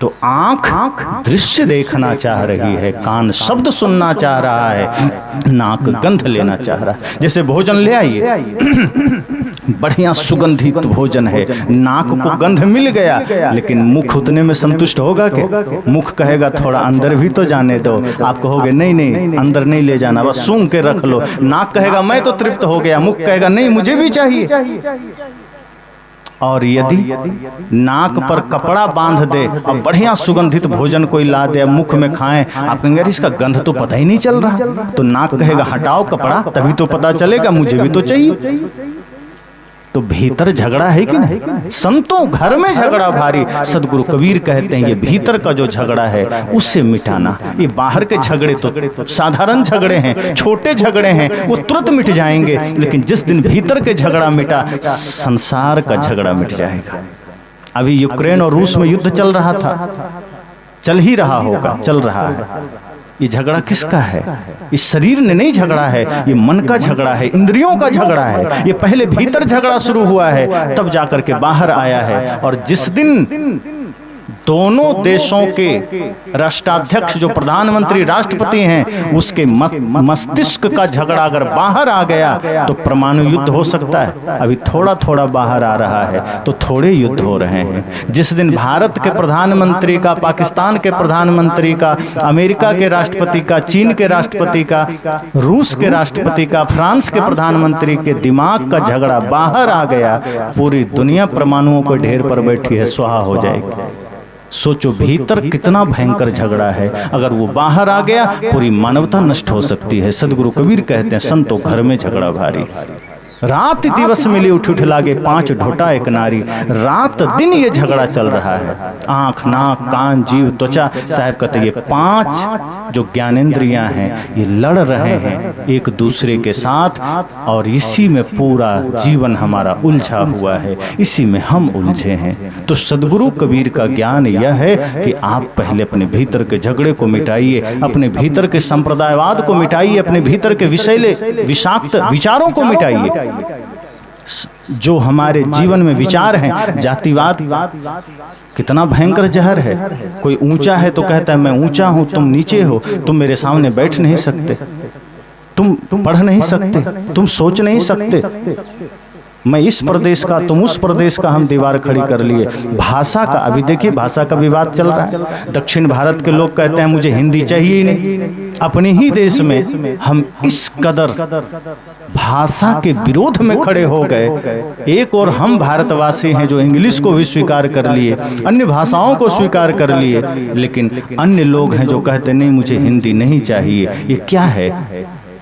तो आंख दृश्य देखना चाह रही है, कान शब्द सुनना चाह रहा है, नाक गंध लेना चाह रहा है। जैसे भोजन ले आइए, बढ़िया सुगंधित भोजन है, नाक को गंध मिल गया, लेकिन मुख उतने में संतुष्ट होगा क्या? मुख कहेगा थोड़ा अंदर भी तो जाने दो। आप कहोगे नहीं नहीं अंदर नहीं ले जाना, बस सूंघ के रख लो। नाक कहेगा मैं तो तृप्त हो गया, मुख कहेगा नहीं मुझे भी चाहिए। और यदि नाक पर कपड़ा बांध दे और बढ़िया सुगंधित भोजन कोई ला दे, मुख में खाएं, आप कहेंगे इसका गंध तो पता ही नहीं चल रहा। तो नाक कहेगा हटाओ कपड़ा, तभी तो पता चलेगा, मुझे भी तो चाहिए। तो भीतर झगड़ा है कि नहीं? संतों घर में झगड़ा भारी। सदगुरु कबीर कहते हैं ये भीतर का जो झगड़ा है उससे मिटाना। ये बाहर के झगड़े तो साधारण झगड़े हैं, छोटे झगड़े हैं, वो तुरंत मिट जाएंगे, लेकिन जिस दिन भीतर के झगड़ा मिटा, संसार का झगड़ा मिट जाएगा। अभी यूक्रेन और रूस में युद्ध चल रहा था, चल ही रहा होगा, चल रहा है। ये झगड़ा किसका है? इस शरीर ने नहीं झगड़ा है, ये मन का झगड़ा है, इंद्रियों का झगड़ा है। ये पहले भीतर झगड़ा शुरू हुआ है, तब जाकर के बाहर आया है। और जिस दिन दोनों देशों के राष्ट्राध्यक्ष जो प्रधानमंत्री राष्ट्रपति हैं, उसके मस्तिष्क का झगड़ा अगर बाहर आ गया तो परमाणु युद्ध हो सकता है। अभी थोड़ा थोड़ा बाहर आ रहा है तो थोड़े युद्ध हो रहे हैं। जिस दिन भारत के प्रधानमंत्री का, पाकिस्तान के प्रधानमंत्री का, अमेरिका के राष्ट्रपति का, चीन के राष्ट्रपति का, रूस के राष्ट्रपति का, फ्रांस के प्रधानमंत्री के दिमाग का झगड़ा बाहर आ गया, पूरी दुनिया परमाणुओं के ढेर पर बैठी है, स्वाहा हो जाएगी। सोचो भीतर कितना भयंकर झगड़ा है, अगर वो बाहर आ गया पूरी मानवता नष्ट हो सकती है। सदगुरु कबीर कहते हैं, संतो घर में झगड़ा भारी, रात दिवस मिली उठ उठ लागे, पांच ढोटा एक नारी। रात दिन ये झगड़ा चल रहा है, आंख, नाक, कान, जीव, त्वचा। साहब कहते हैं ये पांच जो ज्ञानेंद्रियां हैं ये लड़ रहे हैं एक दूसरे के साथ, और इसी में पूरा जीवन हमारा उलझा हुआ है, इसी में हम उलझे हैं। तो सदगुरु कबीर का ज्ञान यह है कि आप पहले अपने भीतर के झगड़े को मिटाइए, अपने भीतर के संप्रदायवाद को मिटाइए, अपने भीतर के विषैले विषाक्त विचारों को मिटाइए। जो हमारे जीवन में विचार हैं, जातिवाद कितना भयंकर जहर है। कोई ऊंचा है तो कहता है मैं ऊंचा हूं, तुम नीचे हो, तुम मेरे सामने बैठ नहीं सकते, तुम पढ़ नहीं सकते, तुम सोच नहीं सकते। मैं इस प्रदेश का, तुम उस प्रदेश का, हम दीवार खड़ी कर लिए। भाषा का, अभी देखिए भाषा का विवाद चल रहा है। दक्षिण भारत के लोग कहते हैं मुझे हिंदी चाहिए ही नहीं। अपने ही देश में हम इस कदर भाषा के विरोध में खड़े हो गए। एक और हम भारतवासी हैं जो इंग्लिश को भी स्वीकार कर लिए, अन्य भाषाओं को स्वीकार कर लिए, लेकिन अन्य लोग हैं जो कहते नहीं मुझे हिंदी नहीं चाहिए। ये क्या है?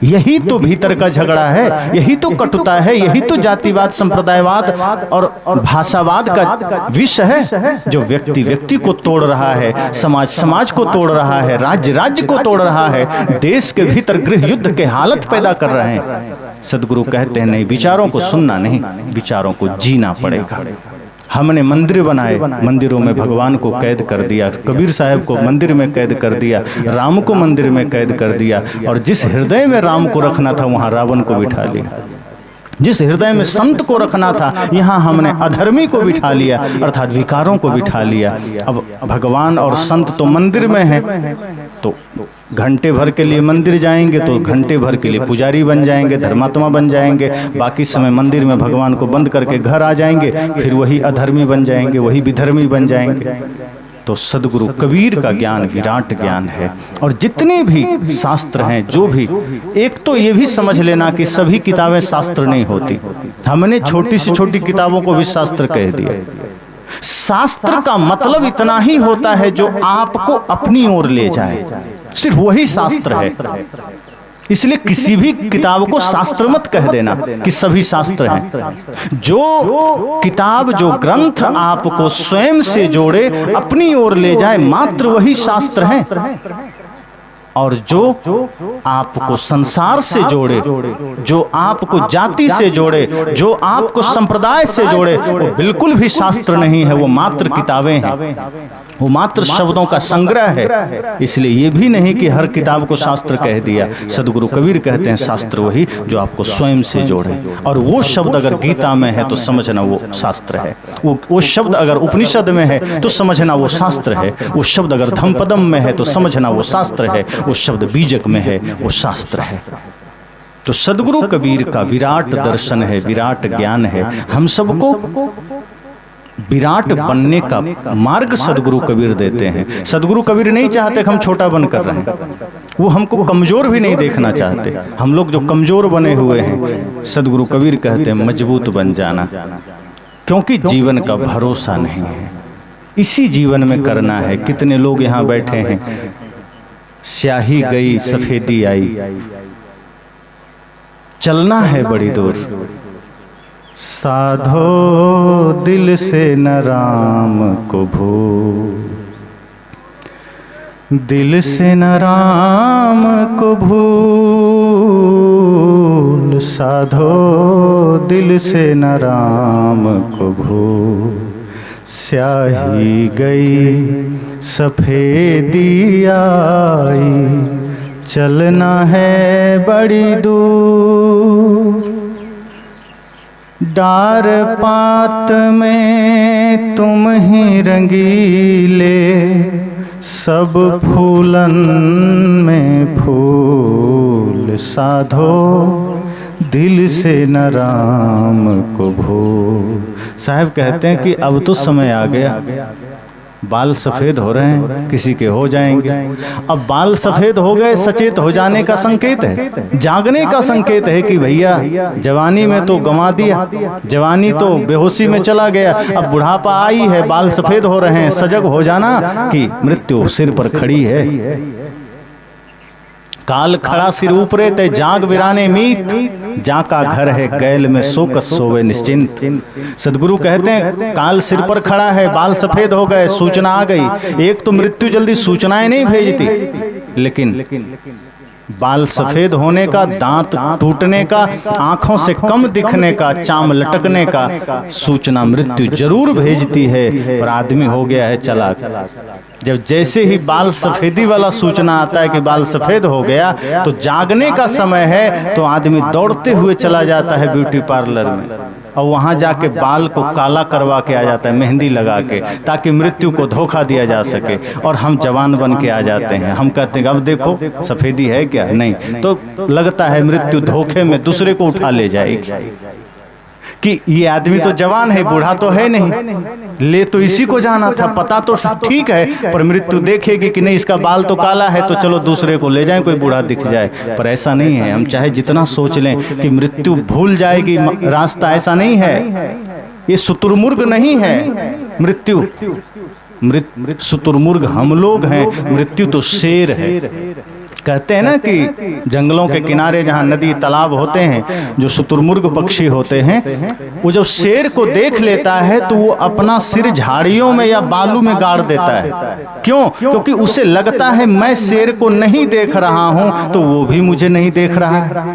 यही तो भीतर का झगड़ा है, यही तो कटुता है, यही तो जातिवाद, संप्रदायवाद और भाषावाद का विष है जो व्यक्ति व्यक्ति को तोड़ रहा है, समाज समाज को तोड़ रहा है, राज्य राज्य को तोड़ रहा है, देश के भीतर गृह युद्ध के हालत पैदा कर रहे हैं। सदगुरु कहते हैं नहीं, विचारों को सुनना नहीं, विचारों को जीना पड़ेगा। हमने मंदिर बनाए, मंदिरों में भगवान को कैद कर दिया, कबीर साहब को मंदिर में कैद कर दिया, राम को मंदिर में कैद कर दिया, और जिस हृदय में राम को रखना था वहाँ रावण को बिठा लिया। जिस हृदय में संत को रखना था यहाँ हमने अधर्मी को बिठा लिया, अर्थात विकारों को बिठा लिया। अब भगवान और संत तो मंदिर में है, तो घंटे भर के लिए मंदिर जाएंगे तो घंटे भर के लिए पुजारी बन जाएंगे, धर्मात्मा बन जाएंगे, बाकी समय मंदिर में भगवान को बंद करके घर आ जाएंगे, फिर वही अधर्मी बन जाएंगे, वही विधर्मी बन जाएंगे। तो सदगुरु कबीर का ज्ञान विराट ज्ञान है। और जितने भी शास्त्र हैं, जो भी, एक तो ये भी समझ लेना कि सभी किताबें शास्त्र नहीं होती। हमने छोटी से छोटी किताबों को भी शास्त्र कह दिया। शास्त्र का मतलब इतना ही होता है जो आपको अपनी ओर ले जाए, सिर्फ वही शास्त्र है। इसलिए किसी भी किताब को शास्त्र मत कह देना कि सभी शास्त्र हैं। जो किताब, जो ग्रंथ आपको स्वयं से जोड़े, अपनी ओर ले जाए, मात्र वही शास्त्र हैं। और जो आपको संसार से जोड़े, जो आपको जाति से जोड़े, जो आपको संप्रदाय से जोड़े, वो बिल्कुल भी शास्त्र नहीं है, वो मात्र किताबें हैं, वो मात्र शब्दों का संग्रह है। इसलिए ये भी नहीं कि हर किताब को शास्त्र कह दिया। सदगुरु कबीर कहते हैं शास्त्र वही जो आपको स्वयं से जोड़े। और वो शब्द अगर गीता में है तो समझना वो शास्त्र है, वो शब्द अगर उपनिषद में है तो समझना वो शास्त्र है, वो शब्द अगर धम्मपदम में है तो समझना वो शास्त्र है, वो शब्द बीजक में है वो शास्त्र है। तो सदगुरु कबीर का विराट दर्शन है, विराट ज्ञान है। हम सबको विराट बनने का मार्ग सदगुरु कबीर देते हैं। सदगुरु कबीर नहीं चाहते कि हम छोटा बन कर रहे हैं, वो हमको कमजोर भी नहीं देखना चाहते। हम लोग जो कमजोर बने हुए हैं, सदगुरु कबीर कहते हैं मजबूत बन जाना, क्योंकि जीवन का भरोसा नहीं है, इसी जीवन में करना है। कितने लोग यहाँ बैठे हैं, स्याही गई सफेदी आई, चलना है बड़ी दूर। साधो दिल से न राम को भूल, दिल से न राम को भूल, साधो दिल से न राम को भूल, स्याही गई सफेदी आई, चलना है बड़ी दूर। डार पात में तुम ही रंगीले, सब फूलन में फूल साधो, दिल से न राम को भूल। साहब कहते हैं कि अब तो समय आ गया, बाल सफ़ेद हो रहे हैं, किसी के हो जाएंगे। अब बाल सफ़ेद हो गए सचेत हो जाने का संकेत है, जागने का संकेत है कि भैया जवानी में तो गंवा दिया, जवानी तो बेहोशी में चला गया, अब बुढ़ापा आई है, बाल सफ़ेद हो रहे हैं, सजग हो जाना कि मृत्यु सिर पर खड़ी है। काल खड़ा सिर ऊपरे ते जाग विराने मीत, जाका घर है गैल में सोकस सोवे निश्चिंत। सदगुरु कहते हैं काल सिर पर खड़ा है, बाल सफेद हो गए, सूचना आ गई। एक तो मृत्यु जल्दी सूचनाएं नहीं भेजती, लेकिन बाल सफेद होने का, दांत टूटने का, आंखों से कम दिखने का, चाम लटकने का सूचना मृत्यु जरूर भेजती है। पर आदमी हो गया है चालाक, जब जैसे ही बाल सफेदी वाला सूचना आता है कि बाल सफेद हो गया, तो जागने का समय है, तो आदमी दौड़ते हुए चला जाता है ब्यूटी पार्लर में और वहां जाके बाल को काला करवा के आ जाता है, मेहंदी लगा के, ताकि मृत्यु को धोखा दिया जा सके। और हम जवान बन के आ जाते हैं, हम कहते हैं अब देखो सफेदी है क्या, नहीं, तो लगता है मृत्यु धोखे में दूसरे को उठा ले जाएगी कि ये आदमी तो जवान है, बूढ़ा तो है नहीं, ले तो इसी को जाना था, पता तो ठीक है, पर मृत्यु देखेगी कि नहीं इसका बाल तो काला है, तो चलो दूसरे को ले जाएं, कोई बूढ़ा दिख जाए। पर ऐसा नहीं है, हम चाहे जितना सोच लें कि मृत्यु भूल जाएगी रास्ता, ऐसा नहीं है। ये शुतुरमुर्ग नहीं है मृत्यु, शुतुरमुर्ग हम लोग हैं, मृत्यु तो शेर है। कहते हैं ना कि जंगलों के किनारे जहाँ नदी तालाब होते हैं, जो शुतुरमुर्ग पक्षी होते हैं, वो जब शेर को देख लेता है तो वो अपना सिर झाड़ियों में या बालू में गाड़ देता है। क्यों? क्योंकि उसे लगता है मैं शेर को नहीं देख रहा हूं तो वो भी मुझे नहीं देख रहा है।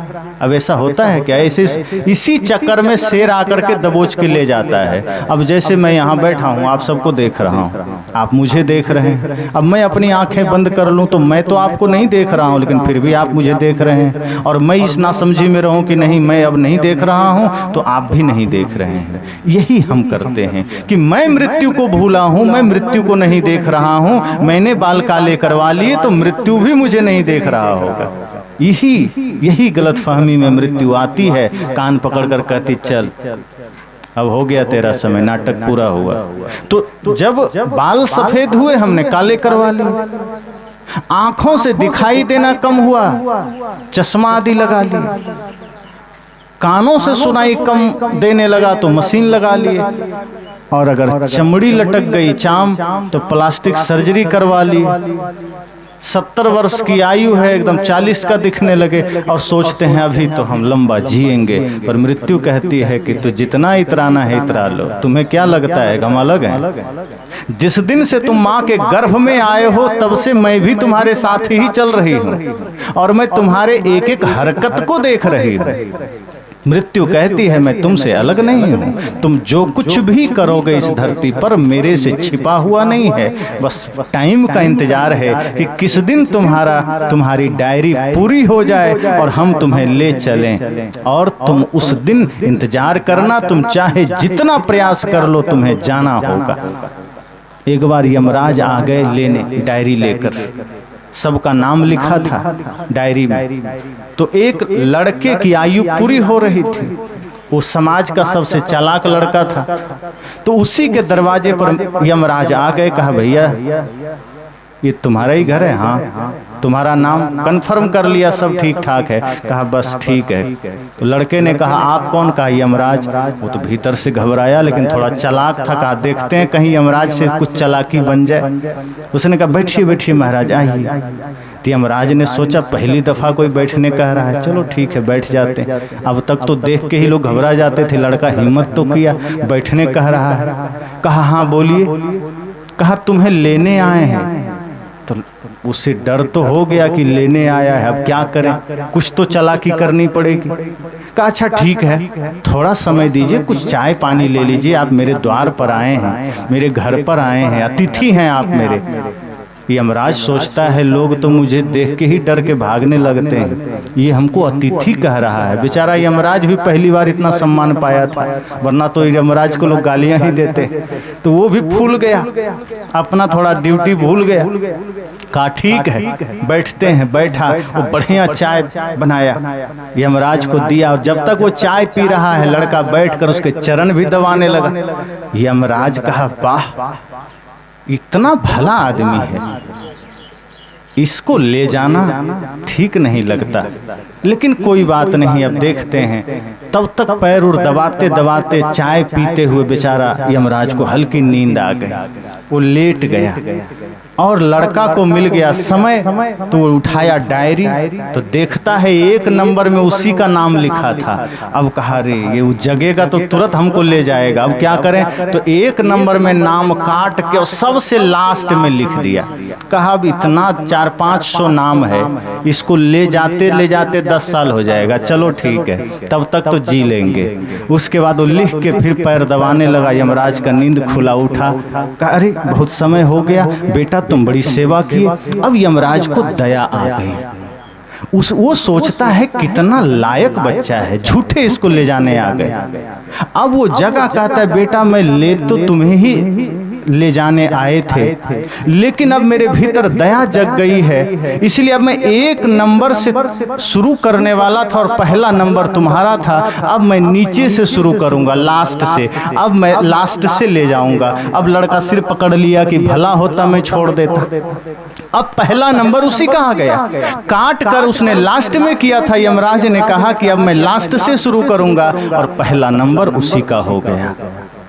अब ऐसा होता है क्या? ऐसे इसी चक्कर में शेर आकर के दबोच के ले जाता है। अब जैसे मैं यहाँ बैठा हूँ, आप सबको देख रहा हूँ, आप मुझे देख रहे हैं। अब मैं अपनी आंखें बंद कर लूँ तो मैं तो आपको नहीं देख रहा हूं, लेकिन फिर भी आप मुझे देख रहे हैं। और मैं इस नासमझी में रहूं कि नहीं मैं अब नहीं देख रहा हूं, तो आप भी नहीं देख रहे हैं। यही हम करते हैं कि मैं मृत्यु को भूला हूं, मैं मृत्यु को नहीं देख रहा हूं, मैंने बाल काले करवा लिए तो मृत्यु भी मुझे नहीं देख रहा होगा। यही गलतफहमी में मृत्यु आती है, कान पकड़कर कहती चल अब हो गया तेरा समय, नाटक पूरा हुआ। तो जब बाल सफेद हुए हमने काले करवा लिए, आंखों से दिखाई देना कम हुआ, चश्मा आदि लगा लिए, कानों से सुनाई कम देने लगा तो मशीन लगा लिए, और अगर चमड़ी लटक गई चाम तो प्लास्टिक सर्जरी करवा ली। 70 वर्ष की आयु है, एकदम 40 का दिखने लगे और सोचते हैं अभी तो हम लंबा जिएंगे। पर मृत्यु कहती है कि तू जितना इतराना है इतरा लो, तुम्हें क्या लगता है हम अलग हैं? जिस दिन से तुम माँ के गर्भ में आए हो तब से मैं भी तुम्हारे साथ ही चल रही हूँ और मैं तुम्हारे एक एक हरकत को देख रही हूँ। मृत्यु कहती है मैं तुमसे अलग नहीं हूँ, तुम जो कुछ भी करोगे इस धरती पर मेरे से छिपा हुआ नहीं है। बस टाइम का इंतजार है कि किस दिन तुम्हारी डायरी पूरी हो जाए और हम तुम्हें ले चलें, और तुम उस दिन इंतजार करना, तुम चाहे जितना प्रयास कर लो तुम्हें जाना होगा। एक बार यमराज आ गए लेने, डायरी लेकर, सबका नाम लिखा था डायरी में। तो एक लड़के की आयु पूरी हो रही थी, वो समाज का सबसे चालाक लड़का था। तो उसी के दरवाजे पर यमराज आ गए, कहा भैया ये तुम्हारा ही घर है? हाँ। तुम्हारा नाम कंफर्म कर लिया, सब ठीक ठाक है? कहा बस ठीक है। तो लड़के ने कहा आप कौन? कहा यमराज। वो तो भीतर से घबराया लेकिन थोड़ा चालाक था, कहा देखते हैं कहीं यमराज से कुछ चालाकी बन जाए। उसने कहा बैठिए बैठिए महाराज आइए। तो यमराज ने सोचा पहली दफा कोई बैठने कह रहा है, चलो ठीक है बैठ जाते हैं। अब तक तो देख के ही लोग घबरा जाते थे, लड़का हिम्मत तो किया, बैठने कह रहा है। कहा हाँ बोलिए। कहा तुम्हें लेने आए हैं। तो उसे डर तो हो गया कि लेने आया है, अब क्या करें, कुछ तो चालाकी करनी पड़ेगी। कहा अच्छा ठीक है, थोड़ा समय दीजिए, कुछ चाय पानी ले लीजिए, आप मेरे द्वार पर आए हैं, मेरे घर पर आए हैं, अतिथि हैं आप मेरे। यमराज सोचता है लोग तो मुझे देख के ही डर के भागने लगते हैं, ये हमको अतिथि कह रहा है। बेचारा यमराज भी पहली बार इतना सम्मान पाया था, वरना तो यमराज को लोग गालियां ही देते। तो वो भी फूल गया, अपना थोड़ा ड्यूटी भूल गया। कहा ठीक है, बैठते हैं। बैठा, वो बढ़िया चाय बनाया, यमराज को दिया, और जब तक वो चाय पी रहा है लड़का बैठकर उसके चरण भी दबाने लगा। यमराज कहा वाह, इतना भला आदमी है, इसको ले जाना ठीक नहीं लगता, लेकिन कोई बात नहीं, अब देखते हैं। तब तक पैर उर दबाते दबाते चाय पीते हुए बेचारा यमराज को हल्की नींद आ गई, वो लेट गया। और लड़का को मिल गया समय, तो वो उठाया डायरी, तो देखता है 1 नंबर में उसी का नाम लिखा था। अब कहा रे ये वो जगेगा तो तुरंत हमको ले जाएगा, अब क्या करें। तो 1 नंबर में नाम काट के और सबसे लास्ट में लिख दिया। कहा अब इतना 400-500 नाम है, इसको ले जाते 10 साल हो जाएगा, चलो ठीक है, तब तक तो जी लेंगे। उसके बाद वो लिख के फिर पैर दबाने लगा। यमराज का नींद खुला, उठा, कहा अरे बहुत समय हो गया बेटा, तुम बड़ी सेवा की। अब यमराज को दया आ गई, वो सोचता है कितना लायक बच्चा है, झूठे इसको ले जाने आ गए। अब वो जगह कहता है बेटा मैं ले तो तुम्हें ही ले जाने आए थे, लेकिन अब मेरे भीतर दया जग गई है, इसलिए अब मैं 1 नंबर से शुरू करने वाला था और पहला नंबर तुम्हारा था, अब मैं नीचे से शुरू करूंगा, लास्ट से, अब मैं लास्ट से ले जाऊंगा। अब लड़का सिर पकड़ लिया कि भला होता मैं छोड़ देता। अब पहला नंबर उसी का आ गया, काट कर उसने लास्ट में किया था। यमराज ने कहा कि अब मैं लास्ट से शुरू करूंगा, और पहला नंबर उसी का हो गया।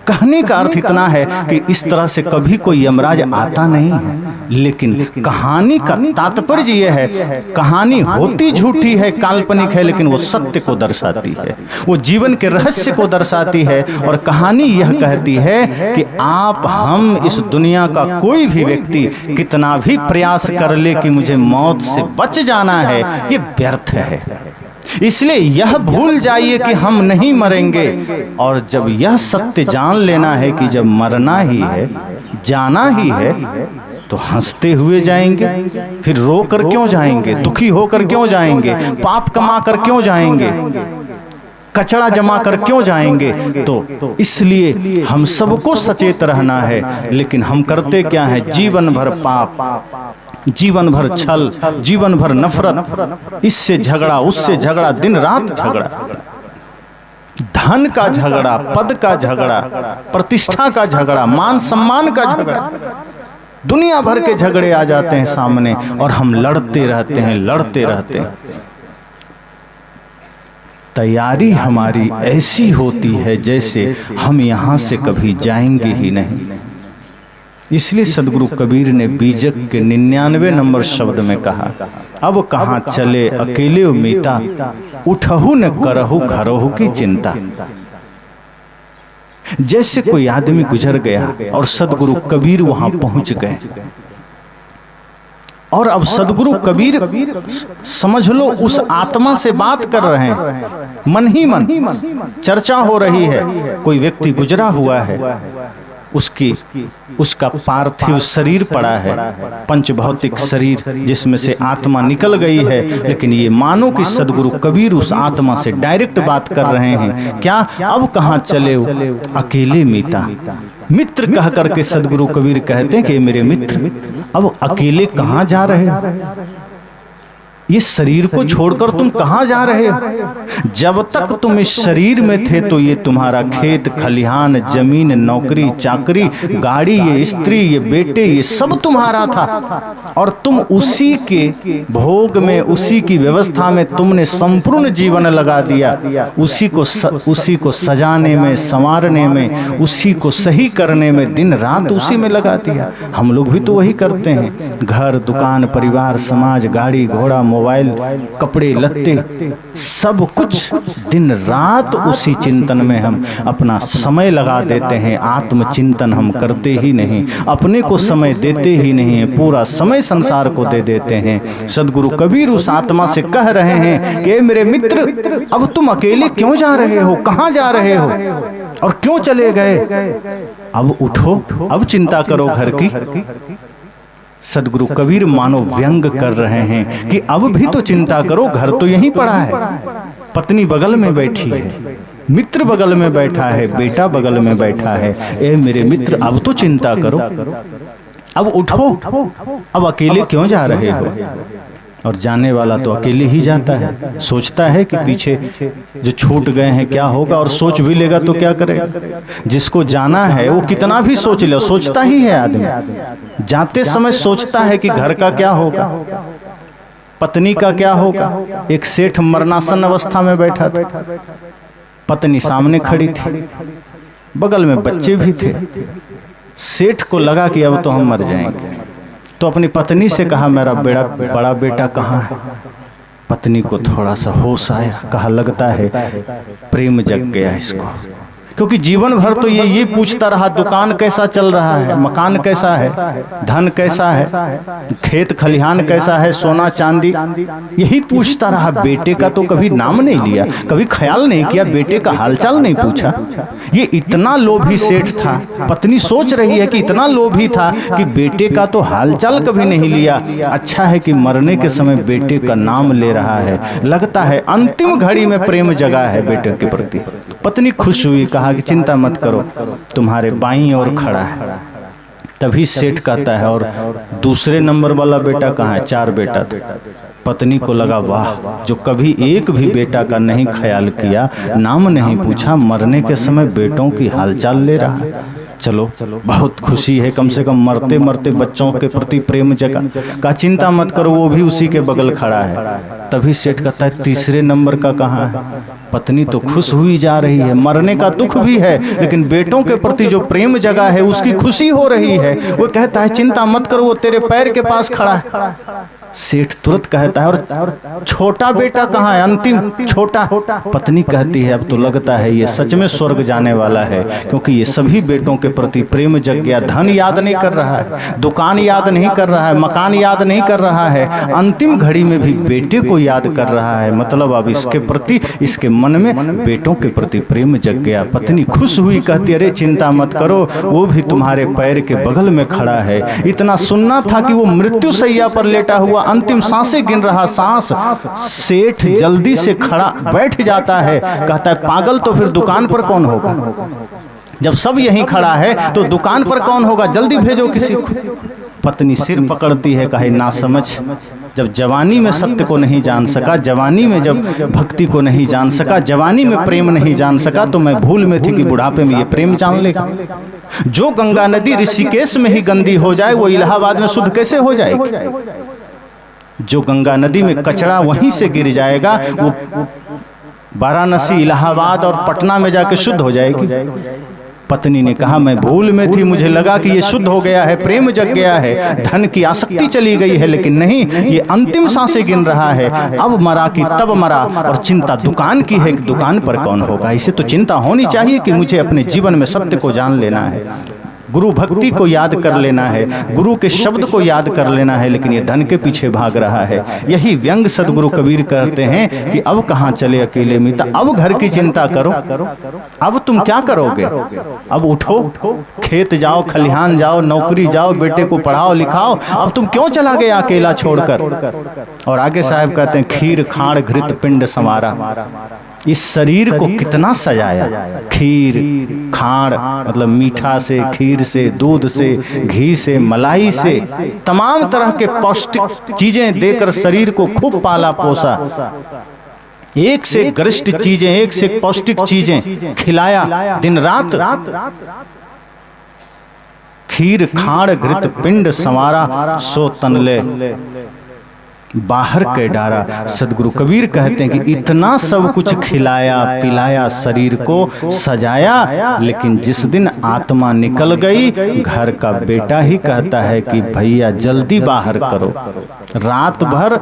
कहने का अर्थ इतना है कि इस तरह से कभी कोई यमराज आता नहीं है, लेकिन कहानी का तात्पर्य यह है, कहानी होती झूठी है, काल्पनिक है, लेकिन वो सत्य को दर्शाती है, वो जीवन के रहस्य को दर्शाती है। और कहानी यह कहती है कि आप, हम, इस दुनिया का कोई भी व्यक्ति कितना भी प्रयास कर ले कि मुझे मौत से बच जाना है, ये व्यर्थ है। इसलिए यह भूल जाइए कि हम नहीं मरेंगे, और जब यह सत्य जान लेना है कि जब मरना ही है, जाना ही है, तो हंसते हुए जाएंगे, फिर रो कर क्यों जाएंगे, दुखी होकर क्यों जाएंगे, पाप कमा कर क्यों जाएंगे, कचरा जमा कर क्यों जाएंगे। तो इसलिए हम सबको सचेत रहना है, लेकिन हम करते क्या है, जीवन भर पाप, जीवन भर छल, जीवन भर नफरत, इससे झगड़ा, उससे झगड़ा, दिन रात झगड़ा, धन का झगड़ा, पद का झगड़ा, प्रतिष्ठा का झगड़ा, मान सम्मान का झगड़ा, दुनिया भर के झगड़े आ जाते हैं सामने, और हम लड़ते रहते हैं, लड़ते रहते हैं। तैयारी हमारी ऐसी होती है जैसे हम यहाँ से कभी जाएंगे ही नहीं। इसलिए सदगुरु कबीर ने बीजक के 99 नंबर शब्द में कहा, अब कहाँ चले अकेले मीता, उठहु न करहु घरहु की चिंता। जैसे कोई आदमी गुजर गया और सदगुरु कबीर वहां पहुंच गए, और अब सदगुरु कबीर समझ लो उस आत्मा से बात कर रहे हैं, मन ही मन चर्चा हो रही है। कोई व्यक्ति गुजरा हुआ है, उसका पार्थिव शरीर पड़ा है, पंचभौतिक शरीर जिसमें से आत्मा निकल गई है, लेकिन ये मानो कि सदगुरु कबीर उस आत्मा से डायरेक्ट बात कर रहे हैं। क्या अब कहाँ चले अकेले मीता, मित्र कह करके सदगुरु कबीर कहते हैं कि मेरे मित्र अब अकेले कहाँ जा रहे हो, ये शरीर को छोड़कर तुम कहाँ जा रहे हो। जब तक तुम इस शरीर में थे तो ये तुम्हारा खेत खलिहान, जमीन, नौकरी चाकरी, गाड़ी, ये स्त्री, ये बेटे, ये सब तुम्हारा था, और तुम उसी के भोग में, उसी की व्यवस्था में तुमने संपूर्ण जीवन लगा दिया, उसी को सजाने में, संवारने में, उसी को सही करने में, दिन रात उसी में लगा दिया। हम लोग भी तो वही करते हैं, घर, दुकान, परिवार, समाज, गाड़ी, घोड़ा, मोबाइल, कपड़े लत्ते, सब कुछ दिन रात उसी चिंतन में हम अपना समय लगा देते हैं। आत्मचिंतन हम करते ही नहीं, अपने को समय देते ही नहीं है, पूरा समय संसार को दे देते हैं। सदगुरु कबीर उस आत्मा से कह रहे हैं कि मेरे मित्र, अब तुम अकेले क्यों जा रहे हो, कहाँ जा रहे हो और क्यों चले गए? अब उठो, अब चिंता करो घर की। सदगुरु कबीर मानो व्यंग कर रहे हैं कि अब भी तो चिंता करो, घर तो यहीं पड़ा है, पत्नी बगल में बैठी है, मित्र बगल में बैठा है, बेटा बगल में बैठा है। ए मेरे मित्र, अब तो चिंता करो, अब उठो, अब अकेले क्यों जा रहे हो? और जाने वाला तो अकेले ही जाता है, सोचता है कि पीछे जो छूट गए हैं क्या होगा, और सोच भी लेगा तो क्या करेगा? जिसको जाना है वो कितना भी सोच ले, सोचता ही है आदमी। जाते समय सोचता है कि घर का क्या होगा, पत्नी का क्या होगा। एक सेठ मरणासन अवस्था में बैठा था, पत्नी सामने खड़ी थी, बगल में बच्चे भी थे। सेठ को लगा कि अब तो हम मर जाएंगे, तो अपनी पत्नी से कहा मेरा बड़ा बेटा कहाँ है? पत्नी को थोड़ा सा होश आया, कहा लगता है प्रेम जग गया इसको, क्योंकि जीवन भर तो ये पूछता रहा दुकान कैसा चल रहा है, मकान कैसा है, धन कैसा है, खेत खलिहान कैसा है, सोना चांदी, यही पूछता रहा। बेटे का तो कभी नाम नहीं लिया, कभी ख्याल नहीं किया, बेटे का हालचाल नहीं पूछा। ये इतना लोभी सेठ था, पत्नी सोच रही है कि इतना लोभी था कि बेटे का तो हालचाल कभी नहीं लिया। अच्छा है कि मरने के समय बेटे का नाम ले रहा है, लगता है अंतिम घड़ी में प्रेम जगा है बेटे के प्रति। पत्नी खुश हुई, कहा कि चिंता मत करो, तुम्हारे बाईं ओर खड़ा है। तभी सेठ कहता है और दूसरे नंबर वाला बेटा कहाँ है? 4 बेटा था। पत्नी को लगा वाह, जो कभी एक भी बेटा का नहीं ख्याल किया, नाम नहीं पूछा, मरने के समय बेटों की हालचाल ले रहा है। चलो बहुत खुशी है, कम से कम मरते मरते बच्चों के प्रति प्रेम जगा। का चिंता मत करो, वो भी उसी के बगल खड़ा है। तभी सेठ कहता है तीसरे नंबर का कहाँ है? पत्नी तो खुश हुई जा रही है, मरने का दुख भी है, लेकिन बेटों के प्रति जो प्रेम जगा है उसकी खुशी हो रही है। वो कहता है चिंता मत करो, वो तेरे पैर के पास खड़ा है। सेठ तुरंत कहता है और छोटा बेटा कहाँ है? अंतिम छोटा। पत्नी कहती है अब तो लगता है ये सच में स्वर्ग जाने वाला है, क्योंकि ये सभी बेटों के प्रति प्रेम जग गया। धन याद नहीं कर रहा है, दुकान याद नहीं कर रहा है, मकान याद नहीं कर रहा है, अंतिम घड़ी में भी बेटे को याद कर रहा है। मतलब अब इसके प्रति, इसके मन में बेटों के प्रति प्रेम जग गया। पत्नी खुश हुई, कहती अरे चिंता मत करो, वो भी तुम्हारे पैर के बगल में खड़ा है। इतना सुनना था कि वो मृत्यु शैया पर लेटा हुआ अंतिम सांसें गिन रहा, सांस। सेठ जल्दी से खड़ा बैठ जाता है, कहता है पागल, तो फिर दुकान पर कौन होगा? जब सब यहीं खड़ा है तो दुकान पर कौन होगा? जल्दी भेजो किसी को। पत्नी सिर पकड़ती है, कहे ना समझ, जब जवानी में सत्य को नहीं जान सका, जवानी में जब भक्ति को नहीं जान सका, जवानी में प्रेम नहीं जान सका, तो मैं भूल में थी कि बुढ़ापे में ये प्रेम जान लेगा। जो गंगा नदी ऋषिकेश में ही गंदी हो जाए, वो इलाहाबाद में शुद्ध कैसे हो जाएगी? जो गंगा नदी में कचरा वहीं से गिर जाएगा, वो वाराणसी, इलाहाबाद और पटना में जाके शुद्ध हो जाएगी। पत्नी ने कहा मैं भूल में थी, मुझे लगा कि ये शुद्ध हो गया है, प्रेम जग गया है, धन की आसक्ति चली गई है, लेकिन नहीं, ये अंतिम सांसें गिन रहा है। अब मरा कि तब मरा, और चिंता दुकान की है कि दुकान पर कौन होगा। इसे तो चिंता होनी चाहिए कि मुझे अपने जीवन में सत्य को जान लेना है, गुरु भक्ति को याद कर लेना है, गुरु के शब्द को याद कर लेना है, लेकिन ये धन के पीछे भाग रहा है। यही व्यंग सदगुरु कबीर करते हैं कि अब कहाँ चले अकेले मिता, अब घर की चिंता करो, अब तुम क्या करोगे? अब उठो, खेत जाओ, खलिहान जाओ, नौकरी जाओ, बेटे को पढ़ाओ लिखाओ, अब तुम क्यों चला गया अकेला छोड़कर? और आगे साहब कहते हैं खीर खाड़ घृत पिंड संवारा, इस शरीर को कितना सजाया। खीर खाड़ मतलब मीठा से, खीर से, दूध से, घी से, मलाई से, तमाम तरह के पौष्टिक चीजें देकर शरीर को खूब पाला पोसा, एक से गरिष्ठ चीजें, एक से पौष्टिक चीजें खिलाया दिन रात। खीर खाड़ घृत पिंड संवारा, सो तनले बाहर के डारा। सदगुरु कबीर कहते हैं कि इतना सब कुछ खिलाया पिलाया, शरीर को सजाया, लेकिन जिस दिन आत्मा निकल गई, घर का बेटा ही कहता है कि भैया जल्दी बाहर करो। रात भर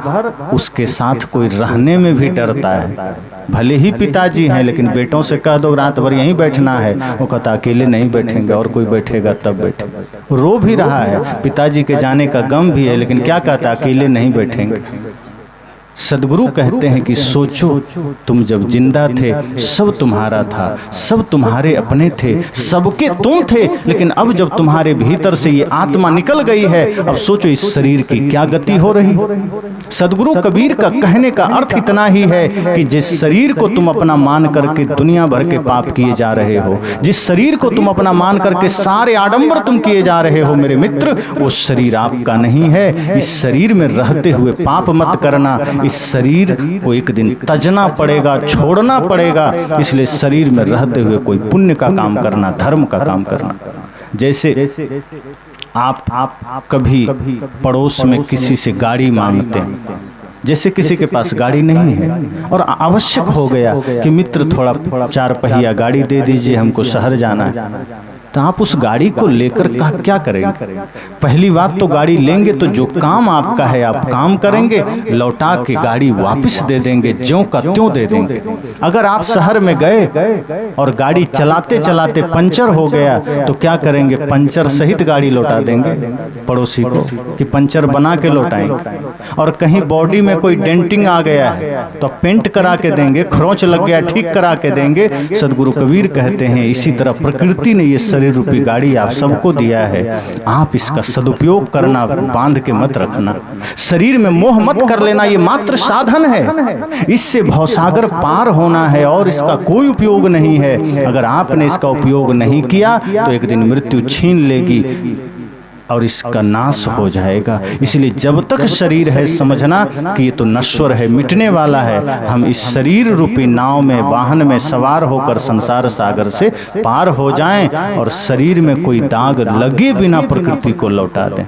उसके साथ कोई रहने में भी डरता है। भले ही पिताजी हैं, लेकिन बेटों से कह दो रात भर यहीं बैठना है, वो कहता अकेले नहीं बैठेंगे, और कोई बैठेगा तब बैठे। रो भी रहा है, पिताजी के जाने का गम भी है, लेकिन क्या कहता अकेले नहीं बैठेंगे। सदगुरु कहते हैं कि सोचो, तुम जब जिंदा थे सब तुम्हारा था, सब तुम्हारे अपने थे, सबके तुम थे, लेकिन अब जब तुम्हारे भीतर से ये आत्मा निकल गई है, अब सोचो इस शरीर की क्या गति हो रही। सदगुरु कबीर का कहने का अर्थ इतना ही है कि जिस शरीर को तुम अपना मान करके दुनिया भर के पाप किए जा रहे हो, जिस शरीर को तुम अपना मान करके सारे आडंबर तुम किए जा रहे हो मेरे मित्र, वो शरीर आपका नहीं है। इस शरीर में रहते हुए पाप मत करना। इस शरीर को एक दिन तजना पड़ेगा, छोड़ना पड़ेगा, इसलिए शरीर में रहते हुए कोई पुण्य का काम करना, धर्म का काम करना। जैसे आप कभी पड़ोस में किसी से गाड़ी मांगते हैं, जैसे किसी के पास गाड़ी नहीं है और आवश्यक हो गया कि मित्र थोड़ा 4 पहिया गाड़ी दे दीजिए, हमको शहर जाना है, तो आप उस गाड़ी को लेकर क्या करेंगे? पहली बात तो गाड़ी लेंगे तो जो काम आपका है आप काम करेंगे, लौटा के गाड़ी वापस दे देंगे, ज्यों का त्यों दे देंगे। अगर आप शहर में गए और गाड़ी चलाते चलाते पंचर हो गया तो क्या करेंगे? पंचर सहित गाड़ी लौटा देंगे पड़ोसी को कि पंचर बना के लौटाएंगे। और कहीं बॉडी में कोई डेंटिंग आ गया है तो पेंट करा के देंगे, खरोंच लग गया ठीक करा के देंगे। सदगुरु कबीर कहते हैं इसी तरह प्रकृति ने ये शरीर रूपी गाड़ी आप सबको दिया है, आप इसका सदुपयोग करना, बांध के मत रखना, शरीर में मोह मत कर लेना। ये मात्र साधन है, इससे भवसागर पार होना है और इसका कोई उपयोग नहीं है। अगर आपने इसका उपयोग नहीं किया तो एक दिन मृत्यु छीन लेगी और इसका नाश हो जाएगा। इसलिए जब तक शरीर है समझना कि ये तो नश्वर है, मिटने वाला है। हम इस शरीर रूपी नाव में, वाहन में सवार होकर संसार सागर से पार हो जाएं और शरीर में कोई दाग लगे बिना प्रकृति को लौटा दें।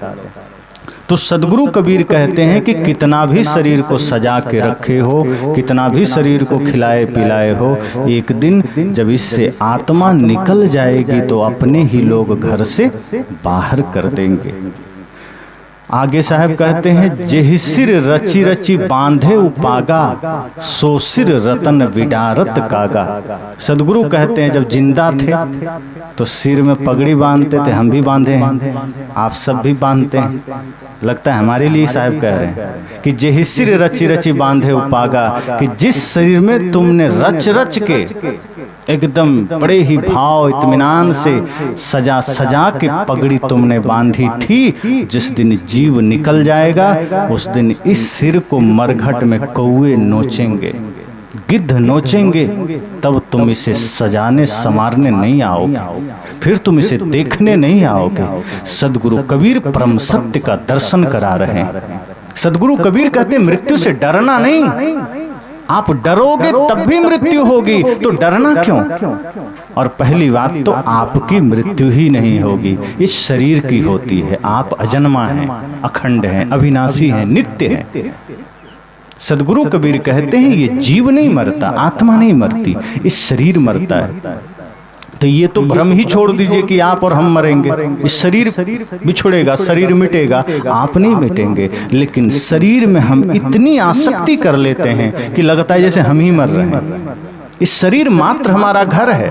तो सदगुरु कबीर कहते हैं कि कितना भी शरीर को सजा के रखे हो, कितना भी शरीर को खिलाए पिलाए हो, एक दिन जब इससे आत्मा निकल जाएगी तो अपने ही लोग घर से बाहर कर देंगे। आगे साहब कहते हैं जेहि सिर रची रची बांधे उपागा, सो सिर रतन विडारत कागा। सदगुरु कहते हैं जब जिंदा थे तो सिर में पगड़ी बांधते थे, हम भी बांधे हैं, आप सब भी बांधते हैं। लगता है हमारे लिए साहब कह रहे हैं कि जेहि सिर रची रची बांधे उपागा, कि जिस शरीर में तुमने रच रच के एकदम बड़े ही भाव इत्मीनान से सजा सजा के पगड़ी तुमने बांधी थी, जिस दिन जीव निकल जाएगा उस दिन इस सिर को मरघट में कौए नोचेंगे, गिद्ध नोचेंगे, तब तुम इसे सजाने संवारने नहीं आओगे, फिर तुम इसे देखने नहीं आओगे। सदगुरु कबीर परम सत्य का दर्शन करा रहे हैं। सदगुरु कबीर कहते मृत्यु से डरना नहीं, आप डरोगे तब भी मृत्यु होगी, तो डरना क्यों? और पहली बात तो आपकी मृत्यु ही नहीं होगी, इस शरीर की होती है। आप अजन्मा हैं, अखंड हैं, अविनाशी हैं, नित्य हैं। सदगुरु कबीर कहते हैं ये जीव नहीं मरता, आत्मा नहीं मरती, इस शरीर मरता है। तो ये तो भ्रम ही छोड़ दीजिए कि आप और हम मरेंगे। इस शरीर बिछुड़ेगा, शरीर मिटेगा, आप नहीं मिटेंगे। लेकिन शरीर में हम इतनी आसक्ति कर लेते हैं कि लगता है जैसे हम ही मर रहे हैं। इस शरीर मात्र हमारा घर है,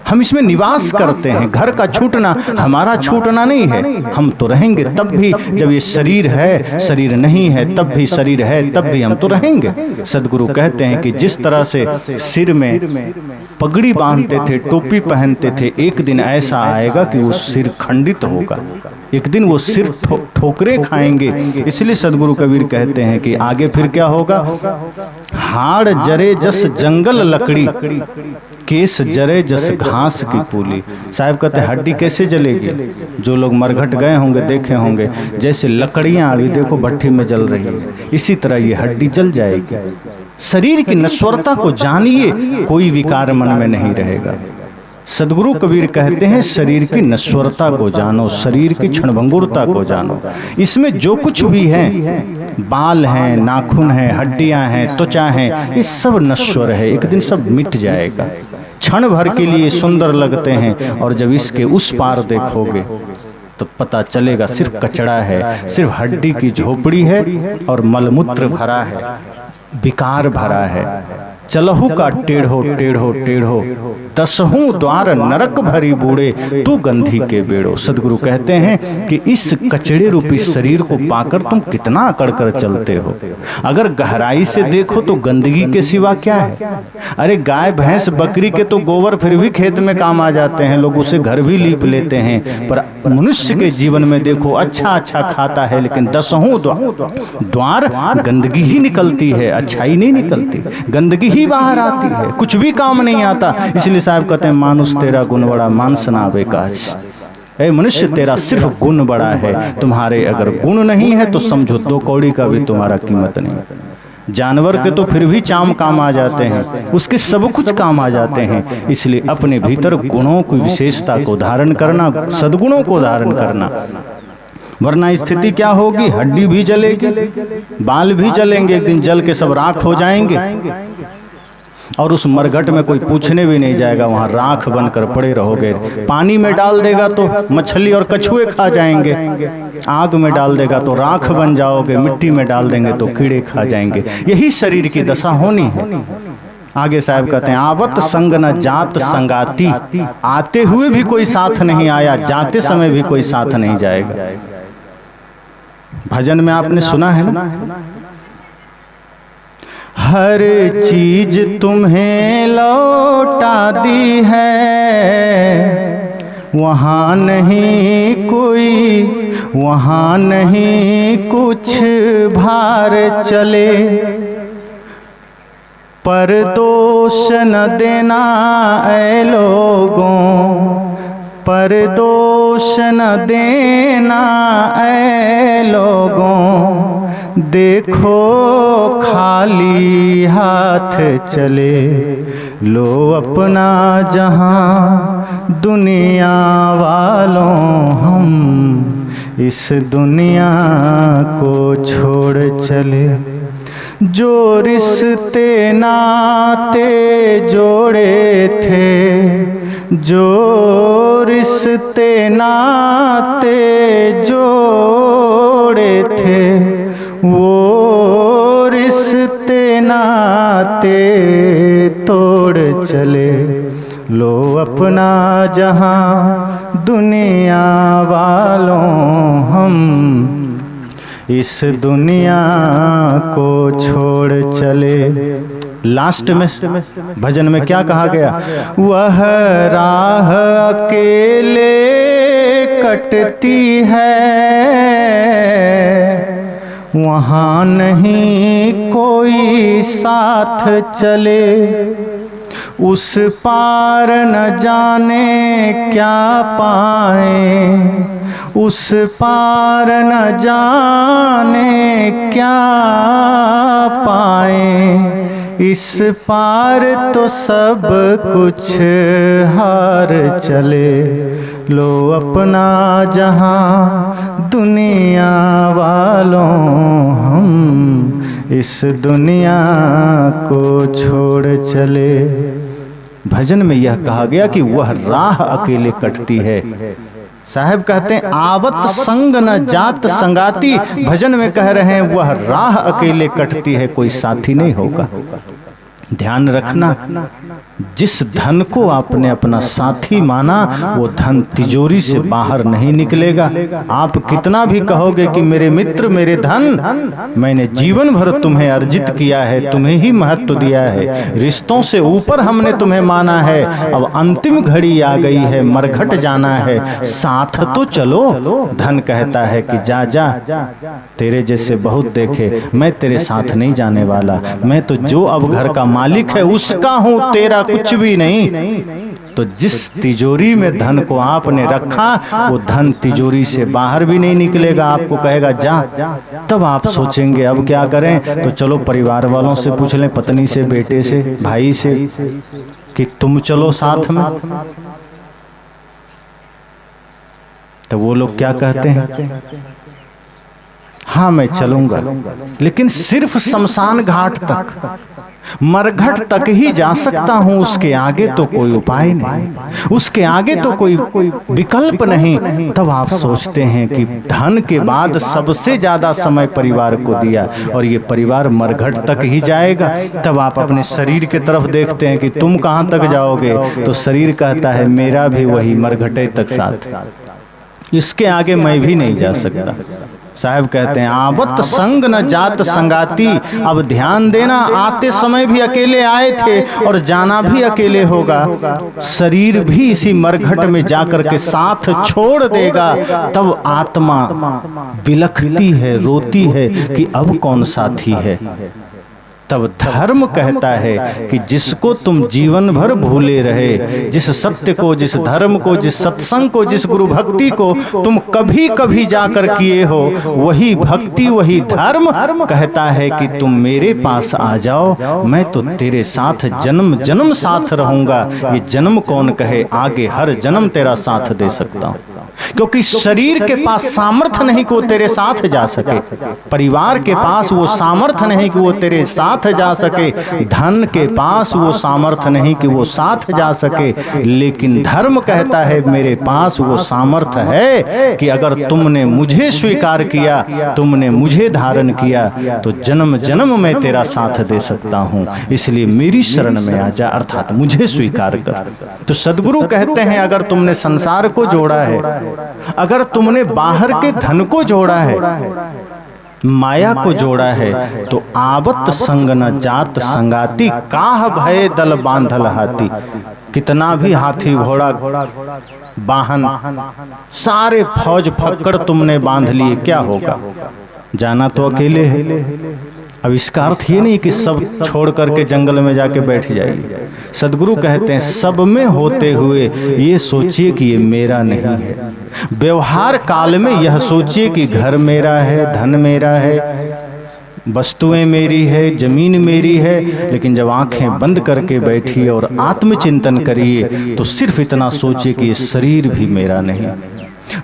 हम इसमें निवास करते हैं। घर का छूटना हमारा छूटना नहीं है। हम तो रहेंगे तब भी जब ये शरीर है, शरीर नहीं है तब भी, शरीर है तब भी हम तो रहेंगे। सदगुरु कहते हैं कि जिस तरह से सिर में पगड़ी बांधते थे, टोपी पहनते थे, एक दिन ऐसा आएगा कि वो सिर खंडित होगा, एक दिन वो सिर ठोकरे खाएंगे। इसलिए सदगुरु कबीर कहते हैं कि आगे फिर क्या होगा? हाड़ जरे जस जंगल लकड़ी, केस जरे जस घास की पूली। साहब कहते हैं हड्डी कैसे जलेगी? जो लोग मरघट गए होंगे देखे होंगे, जैसे लकड़ियां अभी देखो भट्टी में जल रही है, इसी तरह ये हड्डी जल जाएगी। शरीर की नश्वरता को जानिए, कोई विकार मन में नहीं रहेगा। सदगुरु कबीर कहते हैं शरीर की नश्वरता को जानो, शरीर की क्षणभंगुरता को जानो। इसमें जो कुछ भी है, बाल हैं, नाखून हैं, हड्डियां हैं, त्वचा है, ये सब नश्वर है, एक दिन सब मिट जाएगा। क्षण भर के लिए सुंदर लगते हैं और जब इसके उस पार देखोगे तो पता चलेगा सिर्फ कचड़ा है, सिर्फ हड्डी की झोपड़ी है और मलमूत्र भरा है, विकार भरा है। चलहु का टेढ़ो टेढ़ो टेढ़ो, दसहूं द्वार नरक भरी बूढ़े, तू गंधी के बेड़ो। सदगुरु कहते हैं कि इस कचड़े रूपी शरीर को पाकर तुम कितना अकड़ कर चलते हो। अगर गहराई से देखो तो गंदगी के सिवा क्या है। अरे गाय भैंस बकरी के तो गोबर फिर भी खेत में काम आ जाते हैं, लोग उसे घर भी लीप लेते हैं, पर मनुष्य के जीवन में देखो अच्छा अच्छा खाता है लेकिन दसहूं द्वार गंदगी ही निकलती है, अच्छाई नहीं निकलती, गंदगी ही बाहर आती है, कुछ भी काम नहीं आता। इसलिए साहब कहते हैं मानुष तेरा गुण बड़ा मानस ना बेकाज। ए मनुष्य तेरा सिर्फ गुण बड़ा है, तुम्हारे अगर गुण नहीं है तो समझो 2 कौड़ी का भी तुम्हारा कीमत नहीं। जानवर के तो फिर भी चाम काम आ जाते हैं, उसके सब कुछ काम आ जाते हैं। इसलिए अपने भीतर गुणों की विशेषता को धारण करना, सद्गुणों को धारण करना, वरना स्थिति क्या होगी, हड्डी भी जलेगी, बाल भी जलेंगे, एक दिन जल के सब राख हो जाएंगे और उस मरघट में कोई पूछने भी नहीं जाएगा, वहां राख बनकर पड़े रहोगे। पानी में डाल देगा तो मछली और कछुए खा जाएंगे, आग में डाल देगा तो राख बन जाओगे, मिट्टी में डाल देंगे तो कीड़े खा जाएंगे। यही शरीर की दशा होनी है। आगे साहब कहते हैं आवत संग न जात संगाती, आते हुए भी कोई साथ नहीं आया, जाते समय भी कोई साथ नहीं जाएगा। भजन में आपने सुना है ना, हर चीज तुम्हें लौटा दी है, वहाँ नहीं कोई, वहाँ नहीं कुछ भार चले, पर दोष न देना ऐ लोगों, पर दोष न देना ऐ लोगों, देखो खाली हाथ चले, लो अपना जहां दुनिया वालों, हम इस दुनिया को छोड़ चले। जो रिश्ते नाते जोड़े थे, जो रिश्ते नाते जोड़े थे, वो रिश्ते नाते तोड़ चले, लो अपना जहां दुनिया वालों, हम इस दुनिया को छोड़ चले। लास्ट में भजन में क्या कहा गया, वह राह अकेले कटती है, वहाँ नहीं कोई साथ चले, उस पार न जाने क्या पाए, उस पार न जाने क्या पाए, इस पार तो सब कुछ हार चले, लो अपना जहां दुनिया वालों, हम इस दुनिया को छोड़ चले। भजन में यह कहा गया कि वह राह अकेले कटती है। साहब कहते हैं आवत संग न जात संगाती, भजन में कह रहे हैं वह राह अकेले कटती है, कोई साथी नहीं होगा। ध्यान रखना, जिस धन को आपने अपना साथी माना वो धन तिजोरी से बाहर नहीं निकलेगा। आप कितना भी कहोगे कि मेरे मित्र मेरे धन, मैंने जीवन भर तुम्हें अर्जित किया है, तुम्हें ही महत्व दिया है, रिश्तों से ऊपर हमने तुम्हें माना है, अब अंतिम घड़ी आ गई है, मरघट जाना है, साथ तो चलो। धन कहता है कि जा जा, तेरे जैसे बहुत देखे, मैं तेरे साथ नहीं जाने वाला, मैं तो जो अब घर का मालिक है उसका हूं, तेरा कुछ भी नहीं। तो जिस तिजोरी में धन को आपने रखा वो धन तिजोरी से बाहर भी नहीं निकलेगा, आपको कहेगा जा। तब आप सोचेंगे अब क्या करें, तो चलो परिवार वालों से पूछ लें, पत्नी से, बेटे से, भाई से, कि तुम चलो साथ में। तो वो लोग क्या कहते हैं, हाँ मैं चलूंगा, लेकिन सिर्फ शमशान घाट तक, मरघट तक ही जा सकता हूं, उसके आगे तो कोई उपाय नहीं, उसके आगे तो कोई विकल्प नहीं। तब आप सोचते हैं कि धन के बाद सबसे ज्यादा समय परिवार को दिया और ये परिवार मरघट तक ही जाएगा। तब आप अपने शरीर की तरफ देखते हैं कि तुम कहां तक जाओगे, तो शरीर कहता है मेरा भी वही मरघटे तक साथ, इसके आगे मैं भी नहीं जा सकता। साहब कहते हैं आवत संग न जात संगाती, अब ध्यान देना आते समय भी अकेले आए थे और जाना भी अकेले होगा, शरीर भी इसी मरघट में जाकर के साथ छोड़ देगा। तब आत्मा बिलखती है, रोती है कि अब कौन साथी है। तब धर्म कहता है कि जिसको तुम जीवन भर भूले रहे, जिस सत्य को, जिस धर्म को, जिस सत्संग को, जिस गुरु भक्ति को तुम कभी कभी जाकर किए हो, वही भक्ति वही धर्म कहता है कि तुम मेरे पास आ जाओ, मैं तो तेरे साथ जन्म जन्म साथ रहूंगा। ये जन्म कौन कहे, आगे हर जन्म तेरा साथ दे सकता हूं, क्योंकि शरीर के पास सामर्थ्य नहीं कि वो तेरे साथ जा सके, परिवार के पास वो सामर्थ्य नहीं कि वो तेरे साथ जा सके, धन के पास वो सामर्थ्य नहीं कि वो साथ जा सके, लेकिन धर्म कहता है मेरे पास वो सामर्थ्य है कि अगर तुमने मुझे स्वीकार किया, तुमने मुझे धारण किया, तो जन्म जन्म मैं तेरा साथ दे सकता हूं, इसलिए मेरी शरण में आ जा, अर्थात मुझे स्वीकार कर। तो सदगुरु कहते हैं अगर तुमने संसार को जोड़ा है, अगर तुमने बाहर के धन को जोड़ा है, माया को जोड़ा है, तो आवत संग न जात संगाती, काह भय दल बांधल हाथी। कितना भी हाथी घोड़ा वाहन सारे फौज फक्कड़ तुमने बांध लिए, क्या होगा, जाना तो अकेले है। अब इसका अर्थ ये नहीं कि सब छोड़ करके जंगल में जाके बैठ जाइए। सदगुरु कहते हैं सब में होते हुए ये सोचिए कि ये मेरा नहीं है। व्यवहार काल में यह सोचिए कि घर मेरा है, धन मेरा है, वस्तुएं मेरी है, जमीन मेरी है, लेकिन जब आंखें बंद करके बैठिए और आत्मचिंतन करिए तो सिर्फ इतना सोचिए कि ये शरीर भी मेरा नहीं।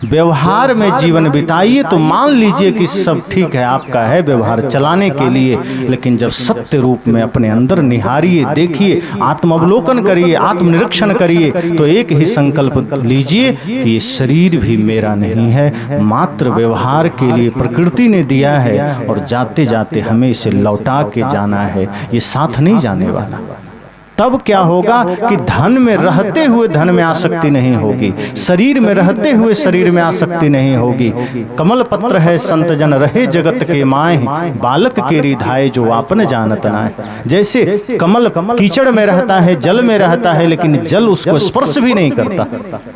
व्यवहार में जीवन बिताइए तो मान लीजिए कि सब ठीक है, आपका है व्यवहार चलाने के लिए, लेकिन जब सत्य रूप में अपने अंदर निहारिए, देखिए, आत्मावलोकन करिए, आत्मनिरीक्षण करिए, तो एक ही संकल्प लीजिए कि ये शरीर भी मेरा नहीं है, मात्र व्यवहार के लिए प्रकृति ने दिया है और जाते जाते हमें इसे लौटा के जाना है, ये साथ नहीं जाने वाला। तब क्या होगा कि धन में रहते हुए धन में आसक्ति नहीं होगी, शरीर में रहते हुए शरीर में आसक्ति नहीं होगी। कमल पत्र है संत जन रहे जगत के माए, बालक के रिधाए जो आपन जानत नाय। जैसे कमल कीचड़ में रहता है, जल में रहता है, लेकिन जल उसको स्पर्श भी नहीं करता,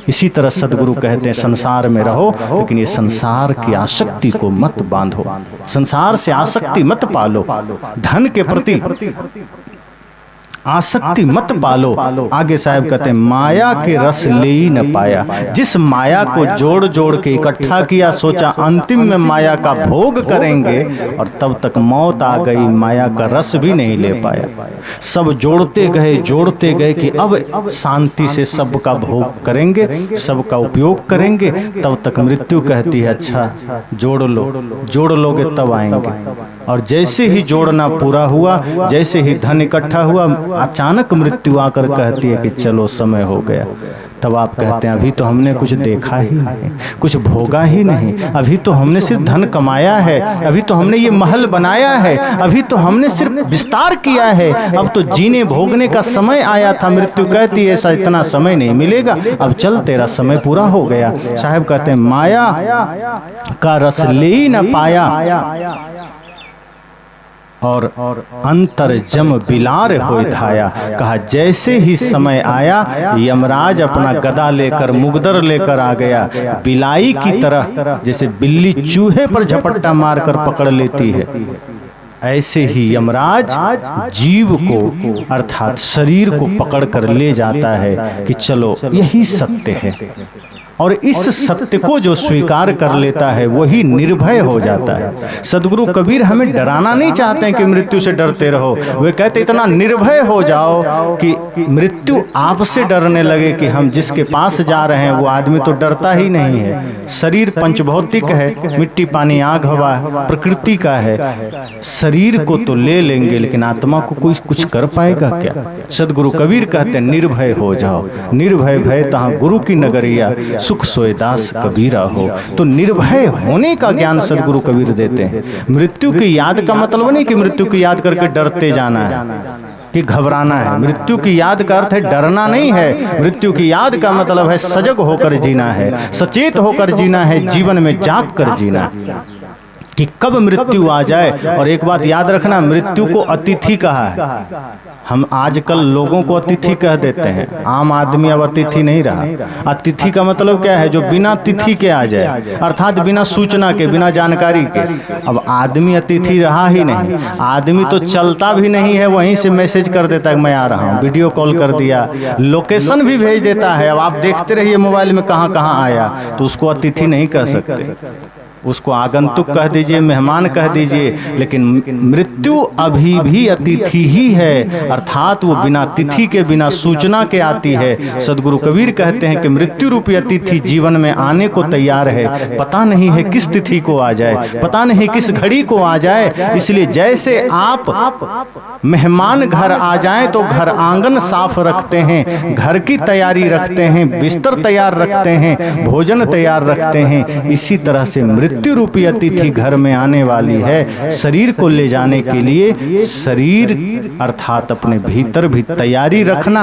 इसी तरह सदगुरु कहते हैं संसार में रहो, लेकिन ये संसार की आसक्ति को मत बांधो, संसार से आसक्ति मत पालो, धन के प्रति आसक्ति मत पालो। आगे साहब कहते हैं माया के रस ले ही न पाया, जिस माया को जोड़ जोड़ के इकट्ठा किया, सोचा अंतिम में माया का भोग करेंगे, और तब तक मौत आ गई, माया का रस भी नहीं ले पाया। सब जोड़ते गए कि अब शांति से सबका भोग करेंगे, सबका उपयोग करेंगे, तब तक मृत्यु कहती है अच्छा जोड़ लोगे तब आएंगे। और जैसे ही जोड़ना पूरा हुआ, जैसे ही धन इकट्ठा हुआ, अचानक मृत्यु आकर कहती है कि चलो समय हो गया। तब आप कहते हैं अभी तो हमने कुछ देखा ही नहीं, कुछ भोगा ही नहीं, अभी तो हमने सिर्फ धन कमाया है, अभी तो हमने ये महल बनाया है, अभी तो हमने सिर्फ विस्तार किया है, अब तो जीने भोगने का समय आया था। मृत्यु कहती है ऐसा इतना समय नहीं मिलेगा, अब चल तेरा समय पूरा हो गया। साहब कहते हैं माया का रस ले ही न पाया और अंतर जम बिलार होय धाया। कहा जैसे ही समय आया, यमराज अपना गदा लेकर, मुगदर लेकर आ गया, बिलाई की तरह, जैसे बिल्ली चूहे पर झपट्टा मारकर पकड़ लेती है, ऐसे ही यमराज जीव को अर्थात शरीर को पकड़ कर ले जाता है कि चलो यही सत्य है। और इस सत्य को जो स्वीकार कर लेता है वही निर्भय हो जाता है। सदगुरु कबीर हमें डराना नहीं चाहते हैं कि मृत्यु से डरते रहो, वे कहते इतना निर्भय हो जाओ कि मृत्यु आपसे डरने लगे कि हम जिसके पास जा रहे हैं वो आदमी तो डरता ही नहीं है। शरीर पंचभौतिक है, मिट्टी पानी आग हवा प्रकृति का है, शरीर को तो ले लेंगे लेकिन आत्मा को कोई कुछ कर पाएगा क्या। सदगुरु कबीर कहते हैं निर्भय हो जाओ, निर्भय भय तहाँ गुरु की नगरिया, सुख सोए दास कबीरा हो। तो निर्भय होने का ज्ञान सदगुरु कबीर देते हैं। मृत्यु की याद का मतलब नहीं कि मृत्यु की याद करके डरते जाना है कि घबराना है। मृत्यु की याद का अर्थ है डरना नहीं है। मृत्यु की याद का मतलब है सजग होकर जीना है, सचेत होकर जीना है, जीवन में जाग कर जीना कि कब मृत्यु आ जाए। और एक बात याद रखना, मृत्यु को अतिथि कहा है। हम आजकल लोगों को अतिथि कह देते हैं, आम आदमी अब अतिथि नहीं रहा। अतिथि का मतलब क्या है, जो बिना तिथि के आ जाए, अर्थात बिना सूचना के, बिना जानकारी के। अब आदमी अतिथि रहा ही नहीं, आदमी तो चलता भी नहीं है, वहीं से मैसेज कर देता है मैं आ रहा हूँ, वीडियो कॉल कर दिया, लोकेशन भी भेज देता है। अब आप देखते रहिए मोबाइल में कहाँ कहाँ आया, तो उसको अतिथि नहीं कह सकते, उसको आगंतुक कह दीजिए, मेहमान कह दीजिए। लेकिन मृत्यु अभी भी अतिथि ही है, अर्थात वो बिना तिथि के, बिना सूचना के आती है। सदगुरु कबीर कहते हैं कि मृत्यु रूपी अतिथि जीवन में आने को तैयार है, पता नहीं है किस तिथि को आ जाए, पता नहीं किस घड़ी को आ जाए। इसलिए जैसे आप मेहमान घर आ जाएं तो घर आंगन साफ रखते हैं, घर की तैयारी रखते हैं, बिस्तर तैयार रखते हैं, भोजन तैयार रखते हैं, इसी तरह से मृत्यु रूपी अतिथि घर में आने वाली है। शरीर को ले जाने के लिए शरीर अर्थात अपने भीतर भी तैयारी रखना,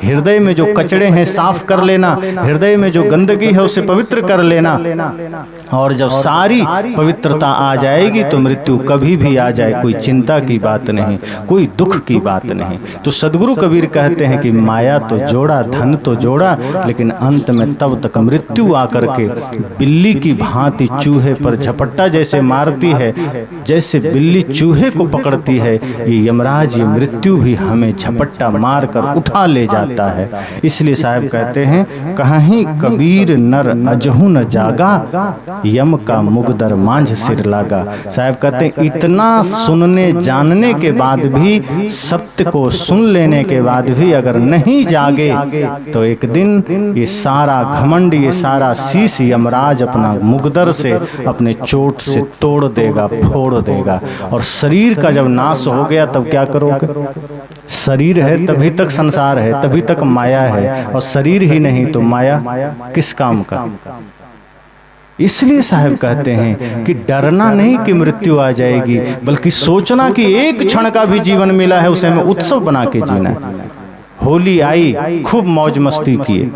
हृदय में जो कचड़े हैं साफ कर लेना, हृदय में जो गंदगी है उसे पवित्र कर लेना। और जब सारी पवित्रता आ जाएगी तो मृत्यु कभी भी आ जाए, कोई चिंता की बात नहीं, कोई दुख की बात नहीं। तो सदगुरु कबीर कहते हैं कि माया तो जोड़ा, धन तो जोड़ा, लेकिन अंत में तब तक मृत्यु आकर के बिल्ली की भांति चूहे पर झपट्टा जैसे मारती है, जैसे बिल्ली चूहे को पकड़ती है, ये यमराज, ये मृत्यु भी हमें झपट्टा मार कर उठा ले जाता है। इसलिए साहब कहते हैं कहीं कबीर नर अजहू न जागा, यम का मुगदर मांझ सिर लागा। साहब कहते हैं इतना सुनने जानने के बाद भी, सत्य को सुन लेने के बाद भी अगर नहीं जागे तो एक दिन ये सारा घमंड, ये सारा शीश यमराज अपना मुगदर से, अपने चोट से तोड़ देगा, फोड़ देगा। और शरीर का जब नाश हो गया तब क्या करोगे। शरीर है तभी तक संसार है, तभी तक माया है, और शरीर ही नहीं तो माया किस काम का। इसलिए साहब कहते हैं कि डरना नहीं कि मृत्यु आ जाएगी, बल्कि सोचना कि एक क्षण का भी जीवन मिला है उसे हमें उत्सव बना के जीना है। होली आई, खूब मौज मस्ती किए,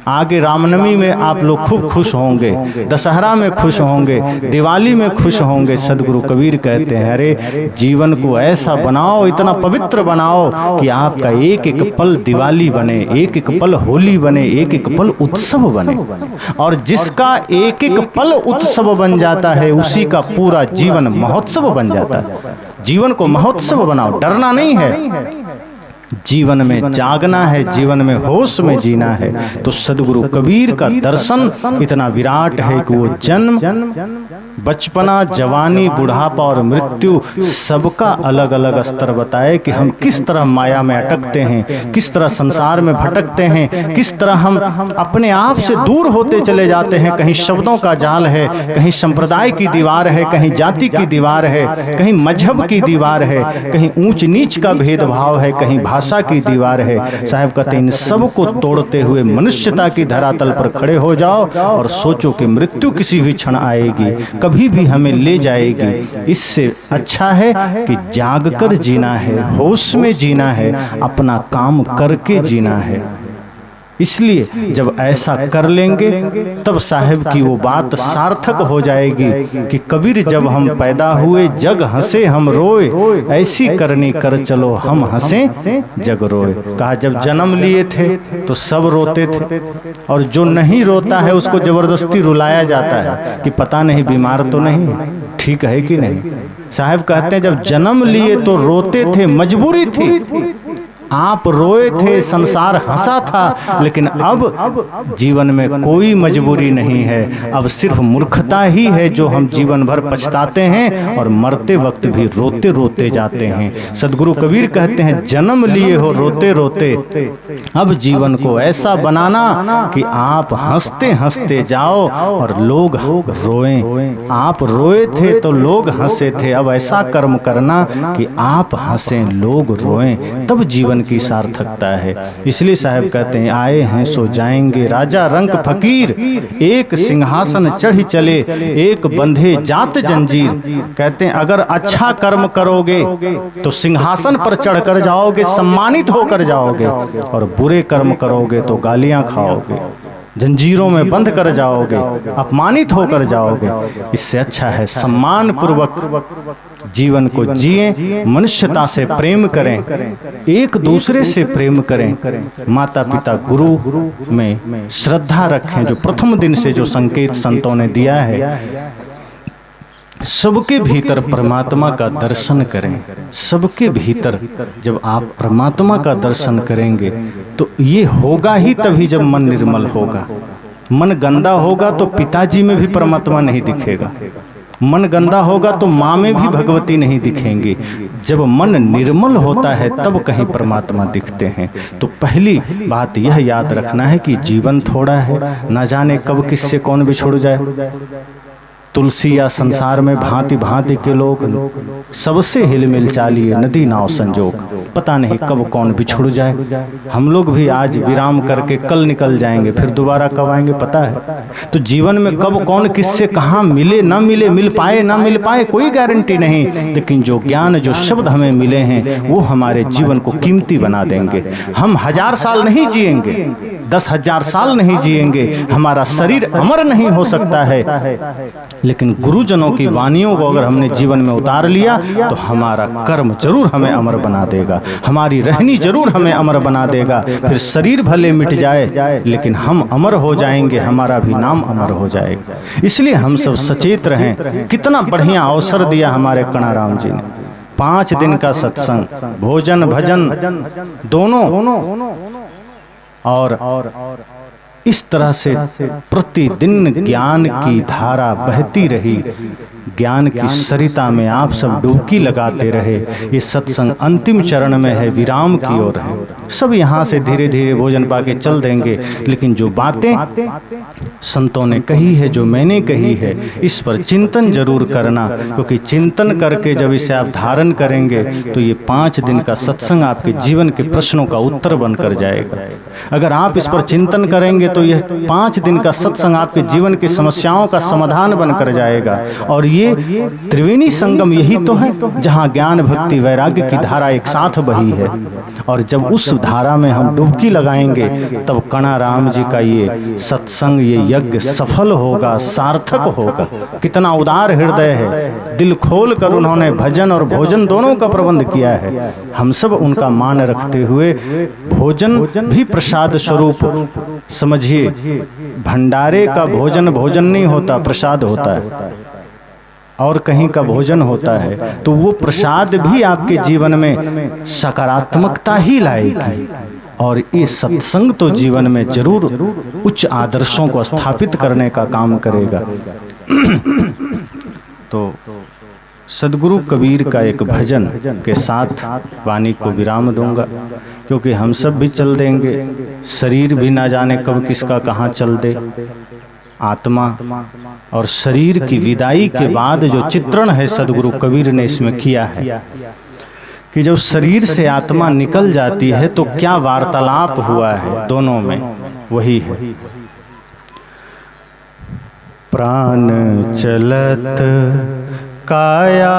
आगे रामनवमी में आप लोग खूब खुश होंगे, दशहरा में खुश होंगे, दिवाली में खुश होंगे। सदगुरु कबीर कहते हैं अरे जीवन को ऐसा बनाओ, इतना पवित्र बनाओ कि आपका एक एक पल दिवाली बने, एक एक पल होली बने, एक एक पल उत्सव बने। और जिसका एक एक पल उत्सव बन जाता है उसी का पूरा जीवन महोत्सव बन जाता है। जीवन को महोत्सव बनाओ, डरना नहीं है, जीवन में जागना है, जीवन में होश में जीना है। तो सदगुरु कबीर का दर्शन इतना विराट है कि वो जन्म, बचपना, जवानी, बुढ़ापा और मृत्यु सबका अलग अलग स्तर बताए कि हम किस तरह माया में अटकते हैं, किस तरह संसार में भटकते हैं, किस तरह हम अपने आप से दूर होते चले जाते हैं। कहीं शब्दों का जाल है, कहीं संप्रदाय की दीवार है, कहीं जाति की दीवार है, कहीं मजहब की दीवार है, कहीं ऊंच नीच का भेदभाव है, कहीं भाषा की दीवार है। साहब कहते हैं इन सब को तोड़ते हुए मनुष्यता की धरातल पर खड़े हो जाओ और सोचो कि मृत्यु किसी भी क्षण आएगी, कभी भी हमें ले जाएगी। इससे अच्छा है कि जाग कर जीना है, होश में जीना है, अपना काम करके जीना है। इसलिए जब ऐसा कर लेंगे तब साहब की वो बात सार्थक हो जाएगी कि कबीर जब हम पैदा हुए जग हंसे हम रोए, ऐसी करनी कर चलो हम हंसे जग रोए। कहा जब जन्म लिए थे तो सब रोते थे, और जो नहीं रोता है उसको जबरदस्ती रुलाया जाता है कि पता नहीं बीमार तो नहीं, ठीक है कि नहीं। साहब कहते हैं जब जन्म लिए तो रोते थे, मजबूरी थी। आप रोए थे, संसार हंसा था, लेकिन अब जीवन में कोई मजबूरी नहीं है। अब सिर्फ मूर्खता ही है जो हम जीवन भर पछताते हैं और मरते वक्त भी रोते रोते जाते हैं। सदगुरु कबीर कहते हैं, जन्म लिए हो रोते रोते, अब जीवन को ऐसा बनाना कि आप हंसते हंसते जाओ और लोग रोएं। आप रोए थे तो लोग हंसे थे, अब ऐसा कर्म करना कि आप हंसें, लोग रोएं, तब जीवन की सार्थकता है। इसलिए साहब कहते हैं, आए हैं सो जाएंगे, राजा रंक फकीर, एक सिंहासन चढ़ी चले, एक बंधे जात जंजीर। कहते हैं अगर अच्छा कर्म करोगे तो सिंहासन पर चढ़कर जाओगे, सम्मानित होकर जाओगे, और बुरे कर्म करोगे तो गालियां खाओगे, जंजीरों में बंध कर जाओगे, अपमानित होकर जाओगे। इससे अच्छा है सम्मान पूर्वक जीवन को जिए, मनुष्यता से प्रेम करें, एक दूसरे से प्रेम करें, माता पिता गुरु में श्रद्धा रखें, जो प्रथम दिन से जो संकेत संतों ने दिया है। सबके भीतर परमात्मा का दर्शन करें, सबके भीतर जब आप परमात्मा का दर्शन करेंगे तो ये होगा ही तभी जब मन निर्मल होगा। मन गंदा होगा तो पिताजी में भी परमात्मा नहीं दिखेगा, मन गंदा होगा तो माँ में भी भगवती नहीं दिखेंगी। जब मन निर्मल होता है तब कहीं परमात्मा दिखते हैं। तो पहली बात यह याद रखना है कि जीवन थोड़ा है, न जाने कब किससे कौन बिछुड़ जाए। तुलसी या संसार में भांति भांति के लोग, सबसे हिलमिल चालिए नदी नाव संजोग, पता नहीं कब कौन बिछुड़ जाए। हम लोग भी आज विराम करके कल निकल जाएंगे, फिर दोबारा कब आएंगे पता है। तो जीवन में कब कौन किससे कहाँ मिले ना मिले, मिल पाए ना मिल पाए, कोई गारंटी नहीं। लेकिन जो ज्ञान, जो शब्द हमें मिले हैं वो हमारे जीवन को कीमती बना देंगे। हम 1000 साल नहीं जिएंगे, 10,000 साल नहीं जिएंगे, हमारा शरीर अमर नहीं हो सकता है, लेकिन गुरुजनों की वाणियों को अगर हमने जीवन में उतार लिया तो हमारा कर्म जरूर हमें अमर बना देगा, हमारी रहनी जरूर हमें अमर बना देगा। फिर शरीर भले मिट जाए लेकिन हम अमर हो जाएंगे, हमारा भी नाम अमर हो जाएगा। इसलिए हम सब सचेत रहें। कितना बढ़िया अवसर दिया हमारे कणाराम जी ने, 5 दिन का सत्संग, भोजन भजन दोनों, और इस तरह से प्रतिदिन ज्ञान की धारा बहती रही, ज्ञान की सरिता में आप सब डुबकी लगाते रहे। ये सत्संग अंतिम चरण में है, विराम की ओर है। सब यहाँ से धीरे धीरे भोजन पाके चल देंगे, लेकिन जो बातें संतों ने कही है, जो मैंने कही है, इस पर चिंतन जरूर करना, क्योंकि चिंतन करके जब इसे आप धारण करेंगे तो ये 5 दिन का सत्संग आपके जीवन के प्रश्नों का उत्तर बनकर जाएगा। अगर आप इस पर चिंतन करेंगे तो यह 5 दिन का सत्संग आपके जीवन की समस्याओं का समाधान बनकर जाएगा। और ये त्रिवेणी संगम यही तो है जहाँ ज्ञान भक्ति वैराग्य की धारा एक साथ बही है। और जब उस धारा में हम डुबकी लगाएंगे तब कणाराम जी का ये सत्संग, ये यज्ञ सफल होगा, सार्थक होगा। कितना उदार हृदय है, दिल खोल कर उन्होंने भजन और भोजन दोनों का प्रबंध किया है। हम सब उनका मान रखते हुए, भोजन भी प्रसाद स्वरूप समझिए, भंडारे का भोजन भोजन नहीं होता, प्रसाद होता है, और कहीं का भोजन होता है। तो वो प्रसाद भी आपके जीवन में सकारात्मकता ही लाएगी। और ये सत्संग तो जीवन में जरूर उच्च आदर्शों को स्थापित करने का काम करेगा। तो सदगुरु कबीर का एक भजन के साथ वाणी को विराम दूंगा, क्योंकि हम सब भी चल देंगे, शरीर भी ना जाने कब किसका कहाँ चल दे। आत्मा और शरीर की विदाई के बाद जो चित्रण है सदगुरु कबीर ने इसमें किया है कि जब शरीर से आत्मा निकल जाती है तो क्या वार्तालाप हुआ है दोनों में, वही है। प्राण चलत काया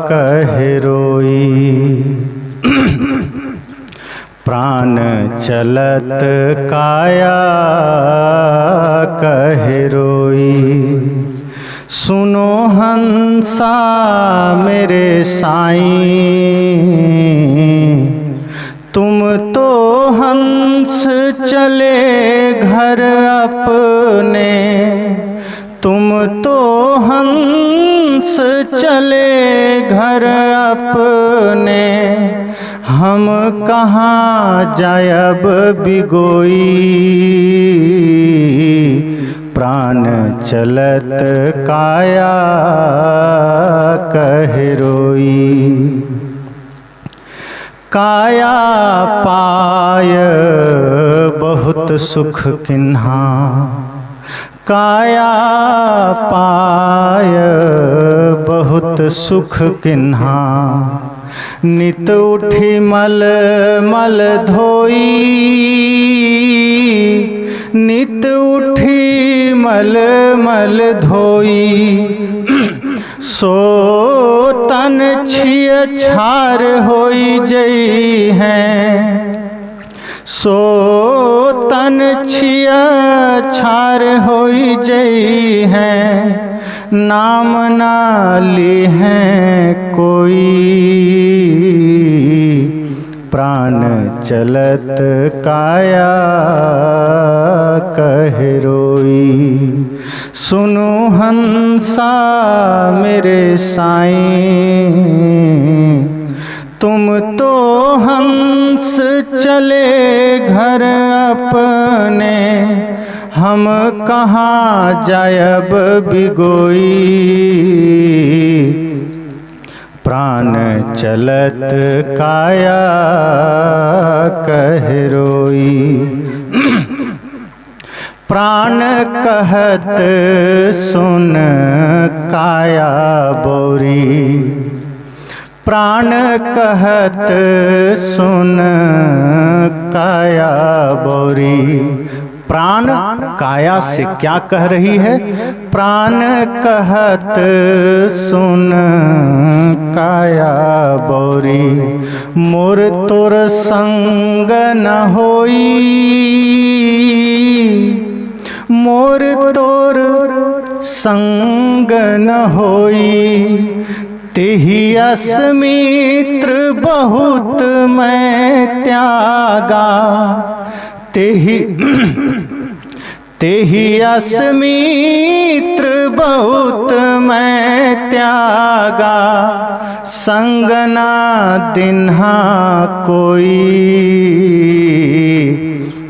कहे रोई, प्राण चलत काया कहे रोई, सुनो हंसा मेरे साईं, तुम तो हंस चले घर अपने, तुम तो हंस चले घर अपने, हम कहाँ जायब बिगोई, प्राण चलत काया कह रोई। काया पाय बहुत सुख किन्हा, काया पाय बहुत सुख किन्हा। नित उठी मल मल धोई, नित उठी मल मल धोई। सो तन छिय छार होई जई हैं, सो तन छिया छार होई जई हैं। नाम ना ली है कोई, प्राण चलत काया कह रोई। सुनो हंसा मेरे साईं, तुम तो हंस चले घर अपने, हम कहाँ जायब बिगोई, प्राण चलत काया कह रोई। प्राण कहत सुन काया बोरी, प्राण कहत सुन काया बोरी। प्राण काया से क्या कह रही है? प्राण कहत सुन काया बोरी। मोर तोर संग न होई, मोर तोर संग न होई। तेहि अस्मित्र बहुत मैं त्यागा, तेहि तेहि अस्मित्र बहुत मैं त्यागा। संग ना दिन्हा कोई,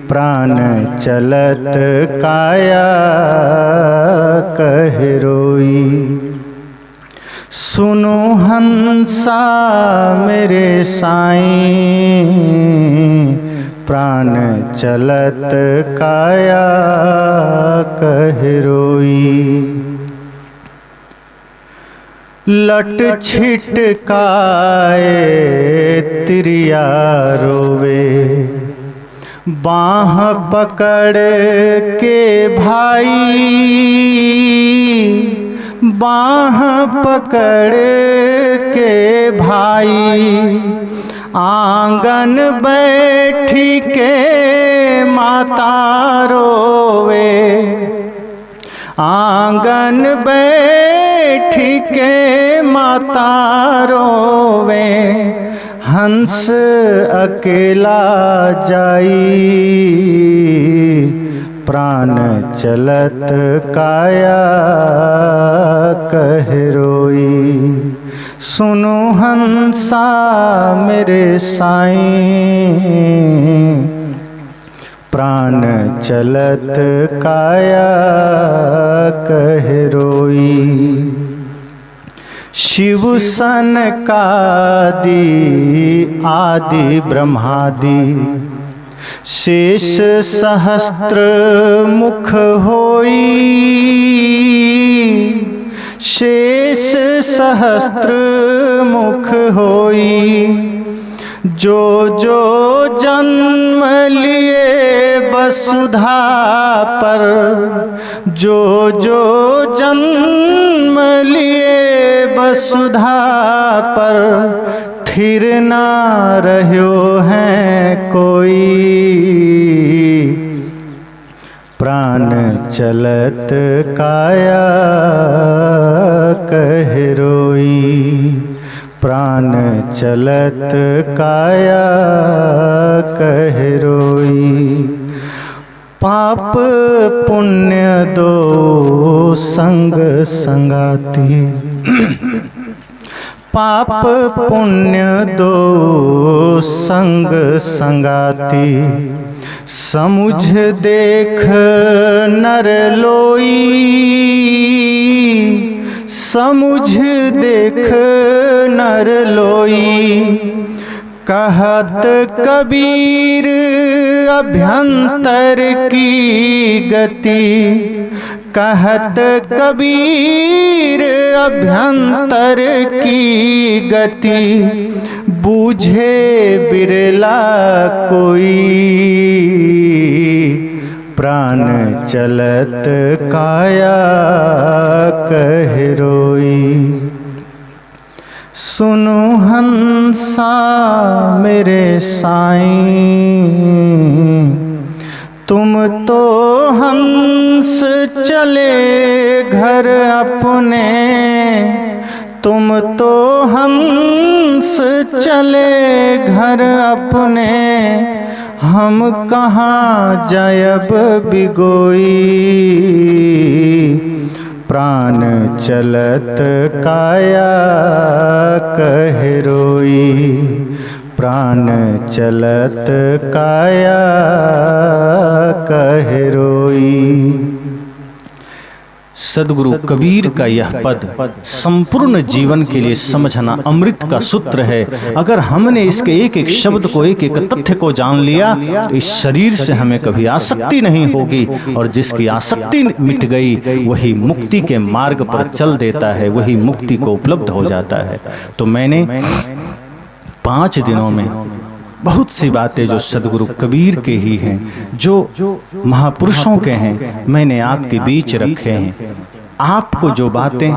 प्राण चलत काया कह रोई। सुनो हंसा मेरे साईं, प्राण चलत काया कह रोई। लट छिटकाए तिरिया रोवे, बाँह पकड़ के भाई, बाँह पकड़ के भाई। आंगन बैठी के माता रोवे, आंगन बैठी के माता रोवे। हंस अकेला जाई, प्राण चलत काया कह रोई। सुनो हंसा मेरे साईं, प्राण चलत काया कह रोई। शिव सनकादि आदि ब्रह्मादि, शेष सहस्त्र मुख होई, शेष सहस्त्र मुख होई। जो जो जन्म लिए वसुधा पर, जो जो जन्म लिए वसुधा पर। फिर ना रह्यो है कोई, प्राण चलत काया कह रोई। प्राण चलत काया कह रोई। पाप पुण्य दो संग संगाती, पाप पुण्य दो संग संगाती, समुझ देख नर लोई, समुझ देख नर लोई। कहत कबीर अभ्यंतर की गति, कहत कबीर अभ्यंतर की गति, बूझे बिरला कोई, प्राण चलत काया कह रोई। सुनो हंसा मेरे साईं, तुम तो हंस चले घर अपने, तुम तो हंस चले घर अपने, हम कहाँ जायब बिगोई, प्राण चलत काया कह रोई, प्राण चलत काया कह रोई। सदगुरु कबीर का यह पद संपूर्ण जीवन के लिए समझना अमृत का सूत्र है। अगर हमने इसके एक एक शब्द को, एक एक तथ्य को जान लिया तो इस शरीर से हमें कभी आसक्ति नहीं होगी, और जिसकी आसक्ति मिट गई वही मुक्ति के मार्ग पर चल देता है, वही मुक्ति को उपलब्ध हो जाता है। तो मैंने 5 दिनों में बहुत सी बातें जो सदगुरु कबीर के ही हैं, जो महापुरुषों के हैं, मैंने आपके बीच रखे हैं। आपको जो बातें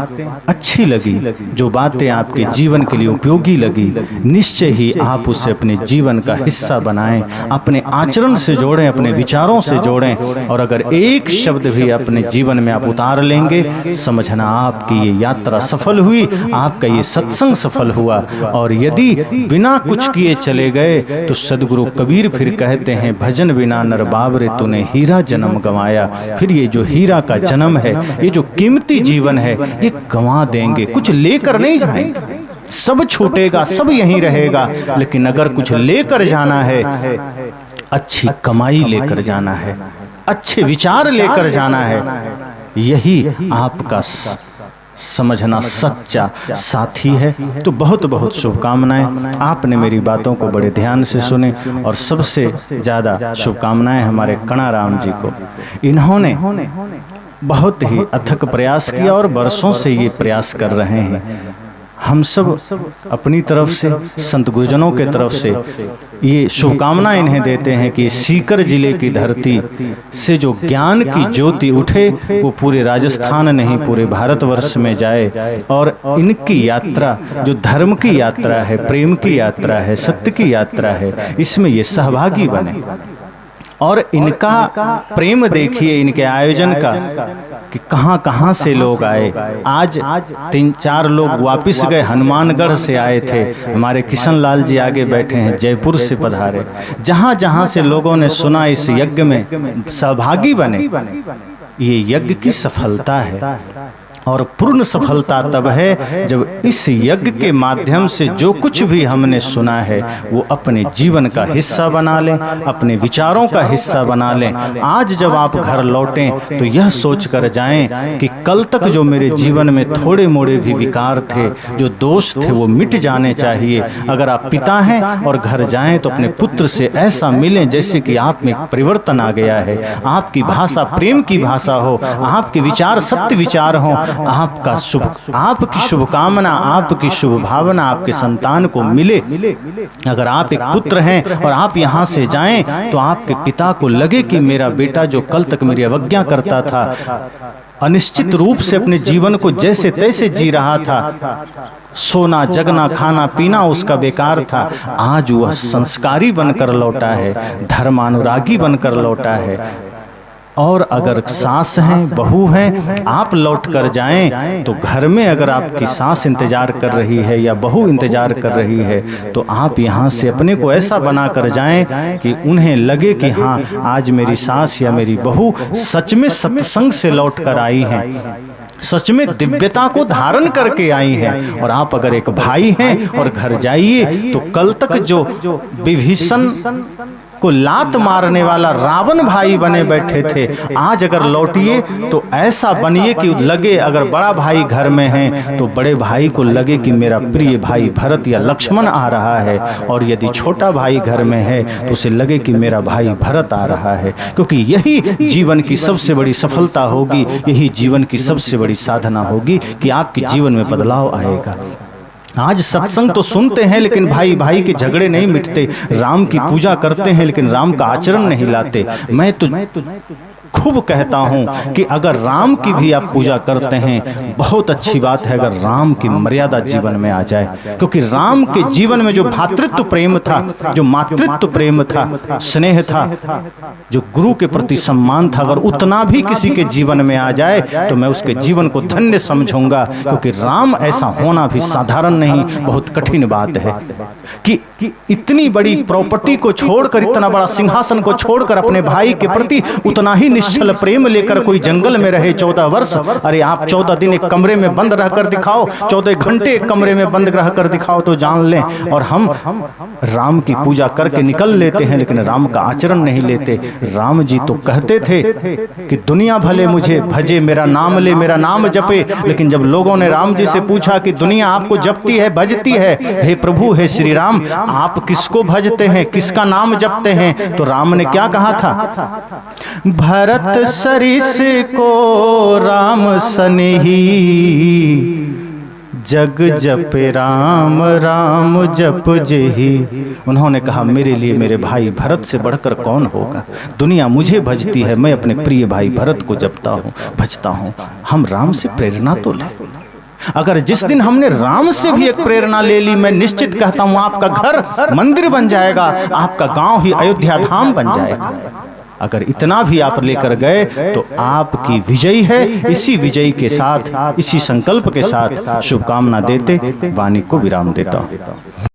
अच्छी लगी, जो बातें आपके जीवन के लिए उपयोगी लगी, निश्चय ही आप उसे अपने जीवन का हिस्सा बनाएं, अपने आचरण से जोड़ें, अपने विचारों से जोड़ें। और अगर एक शब्द भी अपने जीवन में आप उतार लेंगे, समझना आपकी ये यात्रा सफल हुई, आपका ये सत्संग सफल हुआ। और यदि बिना कुछ किए चले गए तो सदगुरु कबीर फिर कहते हैं, भजन बिना नर बाबरे तूने हीरा जन्म गंवाया। फिर ये जो हीरा का जन्म है, ये जो कीमती जीवन है, ये गंवा देंगे, कुछ लेकर नहीं जाएंगे। सब छूटेगा, सब यहीं रहेगा, लेकिन अगर कुछ लेकर जाना है, अच्छी कमाई लेकर जाना है, अच्छे विचार लेकर जाना है, यही आपका समझना सच्चा साथी है। तो बहुत बहुत शुभकामनाएं। आपने मेरी बातों को बड़े ध्यान से सुने, और सबसे ज़्यादा शुभकामनाएं हमारे कणाराम जी को। इन्होंने बहुत ही अथक प्रयास किया और बरसों से ये प्रयास कर रहे हैं। हम सब अपनी तरफ से, संत गुरुजनों के तरफ से ये शुभकामना इन्हें देते हैं कि सीकर जिले की धरती से जो ज्ञान की ज्योति उठे, वो पूरे राजस्थान नहीं पूरे भारतवर्ष में जाए, और इनकी यात्रा जो धर्म की यात्रा है, प्रेम की यात्रा है, सत्य की यात्रा है, इसमें ये सहभागी बने। और इनका प्रेम देखिए, इनके आयोजन का, कि कहाँ कहाँ से लोग आए। आज 3-4 लोग वापस गए, हनुमानगढ़ से आए थे। हमारे किशन लाल जी आगे बैठे हैं, जयपुर से पधारे। जहाँ जहाँ से लोगों ने सुना, इस यज्ञ में सहभागी बने। ये यज्ञ की सफलता है, और पूर्ण सफलता तब है जब इस यज्ञ के माध्यम से जो कुछ भी हमने सुना है वो अपने जीवन का हिस्सा बना लें, अपने विचारों का हिस्सा बना लें। आज जब आप घर लौटें तो यह सोच कर जाएं कि कल तक जो मेरे जीवन में थोड़े मोड़े भी विकार थे, जो दोष थे, वो मिट जाने चाहिए। अगर आप पिता हैं और घर जाएं तो अपने पुत्र से ऐसा मिलें जैसे कि आप में परिवर्तन आ गया है, आपकी भाषा प्रेम की भाषा हो, आपके विचार सत्य विचार हों, आपकी शुभकामना, आपकी शुभ भावना आपके संतान को मिले। अगर आप एक पुत्र हैं और आप यहाँ से जाएं तो आपके पिता को लगे कि मेरा बेटा जो कल तक मेरी अवज्ञा करता था, अनिश्चित रूप से अपने जीवन को जैसे तैसे जी रहा था, सोना जगना खाना पीना उसका बेकार था, आज वह संस्कारी बनकर लौटा है, धर्मानुरागी बनकर लौटा है। और अगर सास हैं, बहू हैं, आप लौट कर जाएं तो घर में अगर आपकी सास इंतजार कर रही है या बहू इंतजार कर रही है तो आप यहाँ से अपने को ऐसा बना कर जाएं कि उन्हें लगे कि हाँ, आज मेरी सास या मेरी बहू सच में सत्संग से लौट कर आई हैं। सच में दिव्यता को धारण करके आई हैं। और आप अगर एक भाई हैं और घर जाइए तो कल तक जो विभीषण को लात मारने वाला रावण भाई बने बैठे थे, आज अगर लौटिए तो ऐसा बनिए कि लगे, अगर बड़ा भाई घर में है तो बड़े भाई को लगे कि मेरा प्रिय भाई भरत या लक्ष्मण आ रहा है, और यदि छोटा भाई घर में है तो उसे लगे कि मेरा भाई भरत आ रहा है। क्योंकि यही जीवन की सबसे बड़ी सफलता होगी, यही जीवन की सबसे बड़ी साधना होगी कि आपके जीवन में बदलाव आएगा। आज सत्संग तो सुनते हैं लेकिन भाई भाई के झगड़े नहीं मिटते, राम की पूजा करते हैं लेकिन राम का आचरण नहीं लाते। मैं तो खूब कहता हूं कि अगर राम की भी आप पूजा करते हैं, बहुत अच्छी बात है अगर राम की मर्यादा जीवन में आ जाए। क्योंकि राम के जीवन में जो भातृत्व प्रेम था, जो मातृत्व प्रेम था, स्नेह था, जो गुरु के प्रति सम्मान था, अगर उतना भी किसी के जीवन में आ जाए तो मैं उसके जीवन को धन्य समझूंगा। क्योंकि राम ऐसा होना भी साधारण नहीं, बहुत कठिन बात है कि इतनी बड़ी प्रॉपर्टी को छोड़कर, इतना बड़ा सिंहासन को छोड़कर अपने भाई के प्रति उतना ही निश्चल प्रेम लेकर कोई जंगल में रहे 14 वर्ष। अरे आप 14 दिन एक कमरे में बंद रहकर दिखाओ, 14 घंटे एक कमरे में बंद रहकर दिखाओ तो जान लें। और हम राम की पूजा करके निकल लेते हैं लेकिन राम का आचरण नहीं लेते। राम जी तो कहते थे कि दुनिया भले मुझे भजे, मेरा नाम ले, मेरा नाम जपे। लेकिन जब लोगों ने राम जी से पूछा कि दुनिया आपको जपती है, भजती है, हे प्रभु, हे श्री राम, आप किसको भजते हैं, किसका नाम जपते हैं, तो राम ने क्या कहा था? भरत सरिस को राम सनेही, जग जप राम राम जप जेही। उन्होंने कहा मेरे लिए मेरे भाई भरत से बढ़कर कौन होगा। दुनिया मुझे भजती है, मैं अपने प्रिय भाई भरत को जपता हूँ, भजता हूँ। हम राम से प्रेरणा तो लें। अगर जिस दिन हमने राम से भी एक प्रेरणा ले ली, मैं निश्चित कहता हूं आपका घर मंदिर बन जाएगा, आपका गांव ही अयोध्या धाम बन जाएगा। अगर इतना भी आप लेकर गए तो आपकी विजयी है। इसी विजयी के साथ, इसी संकल्प के साथ शुभकामना देते वाणी को विराम देता हूं।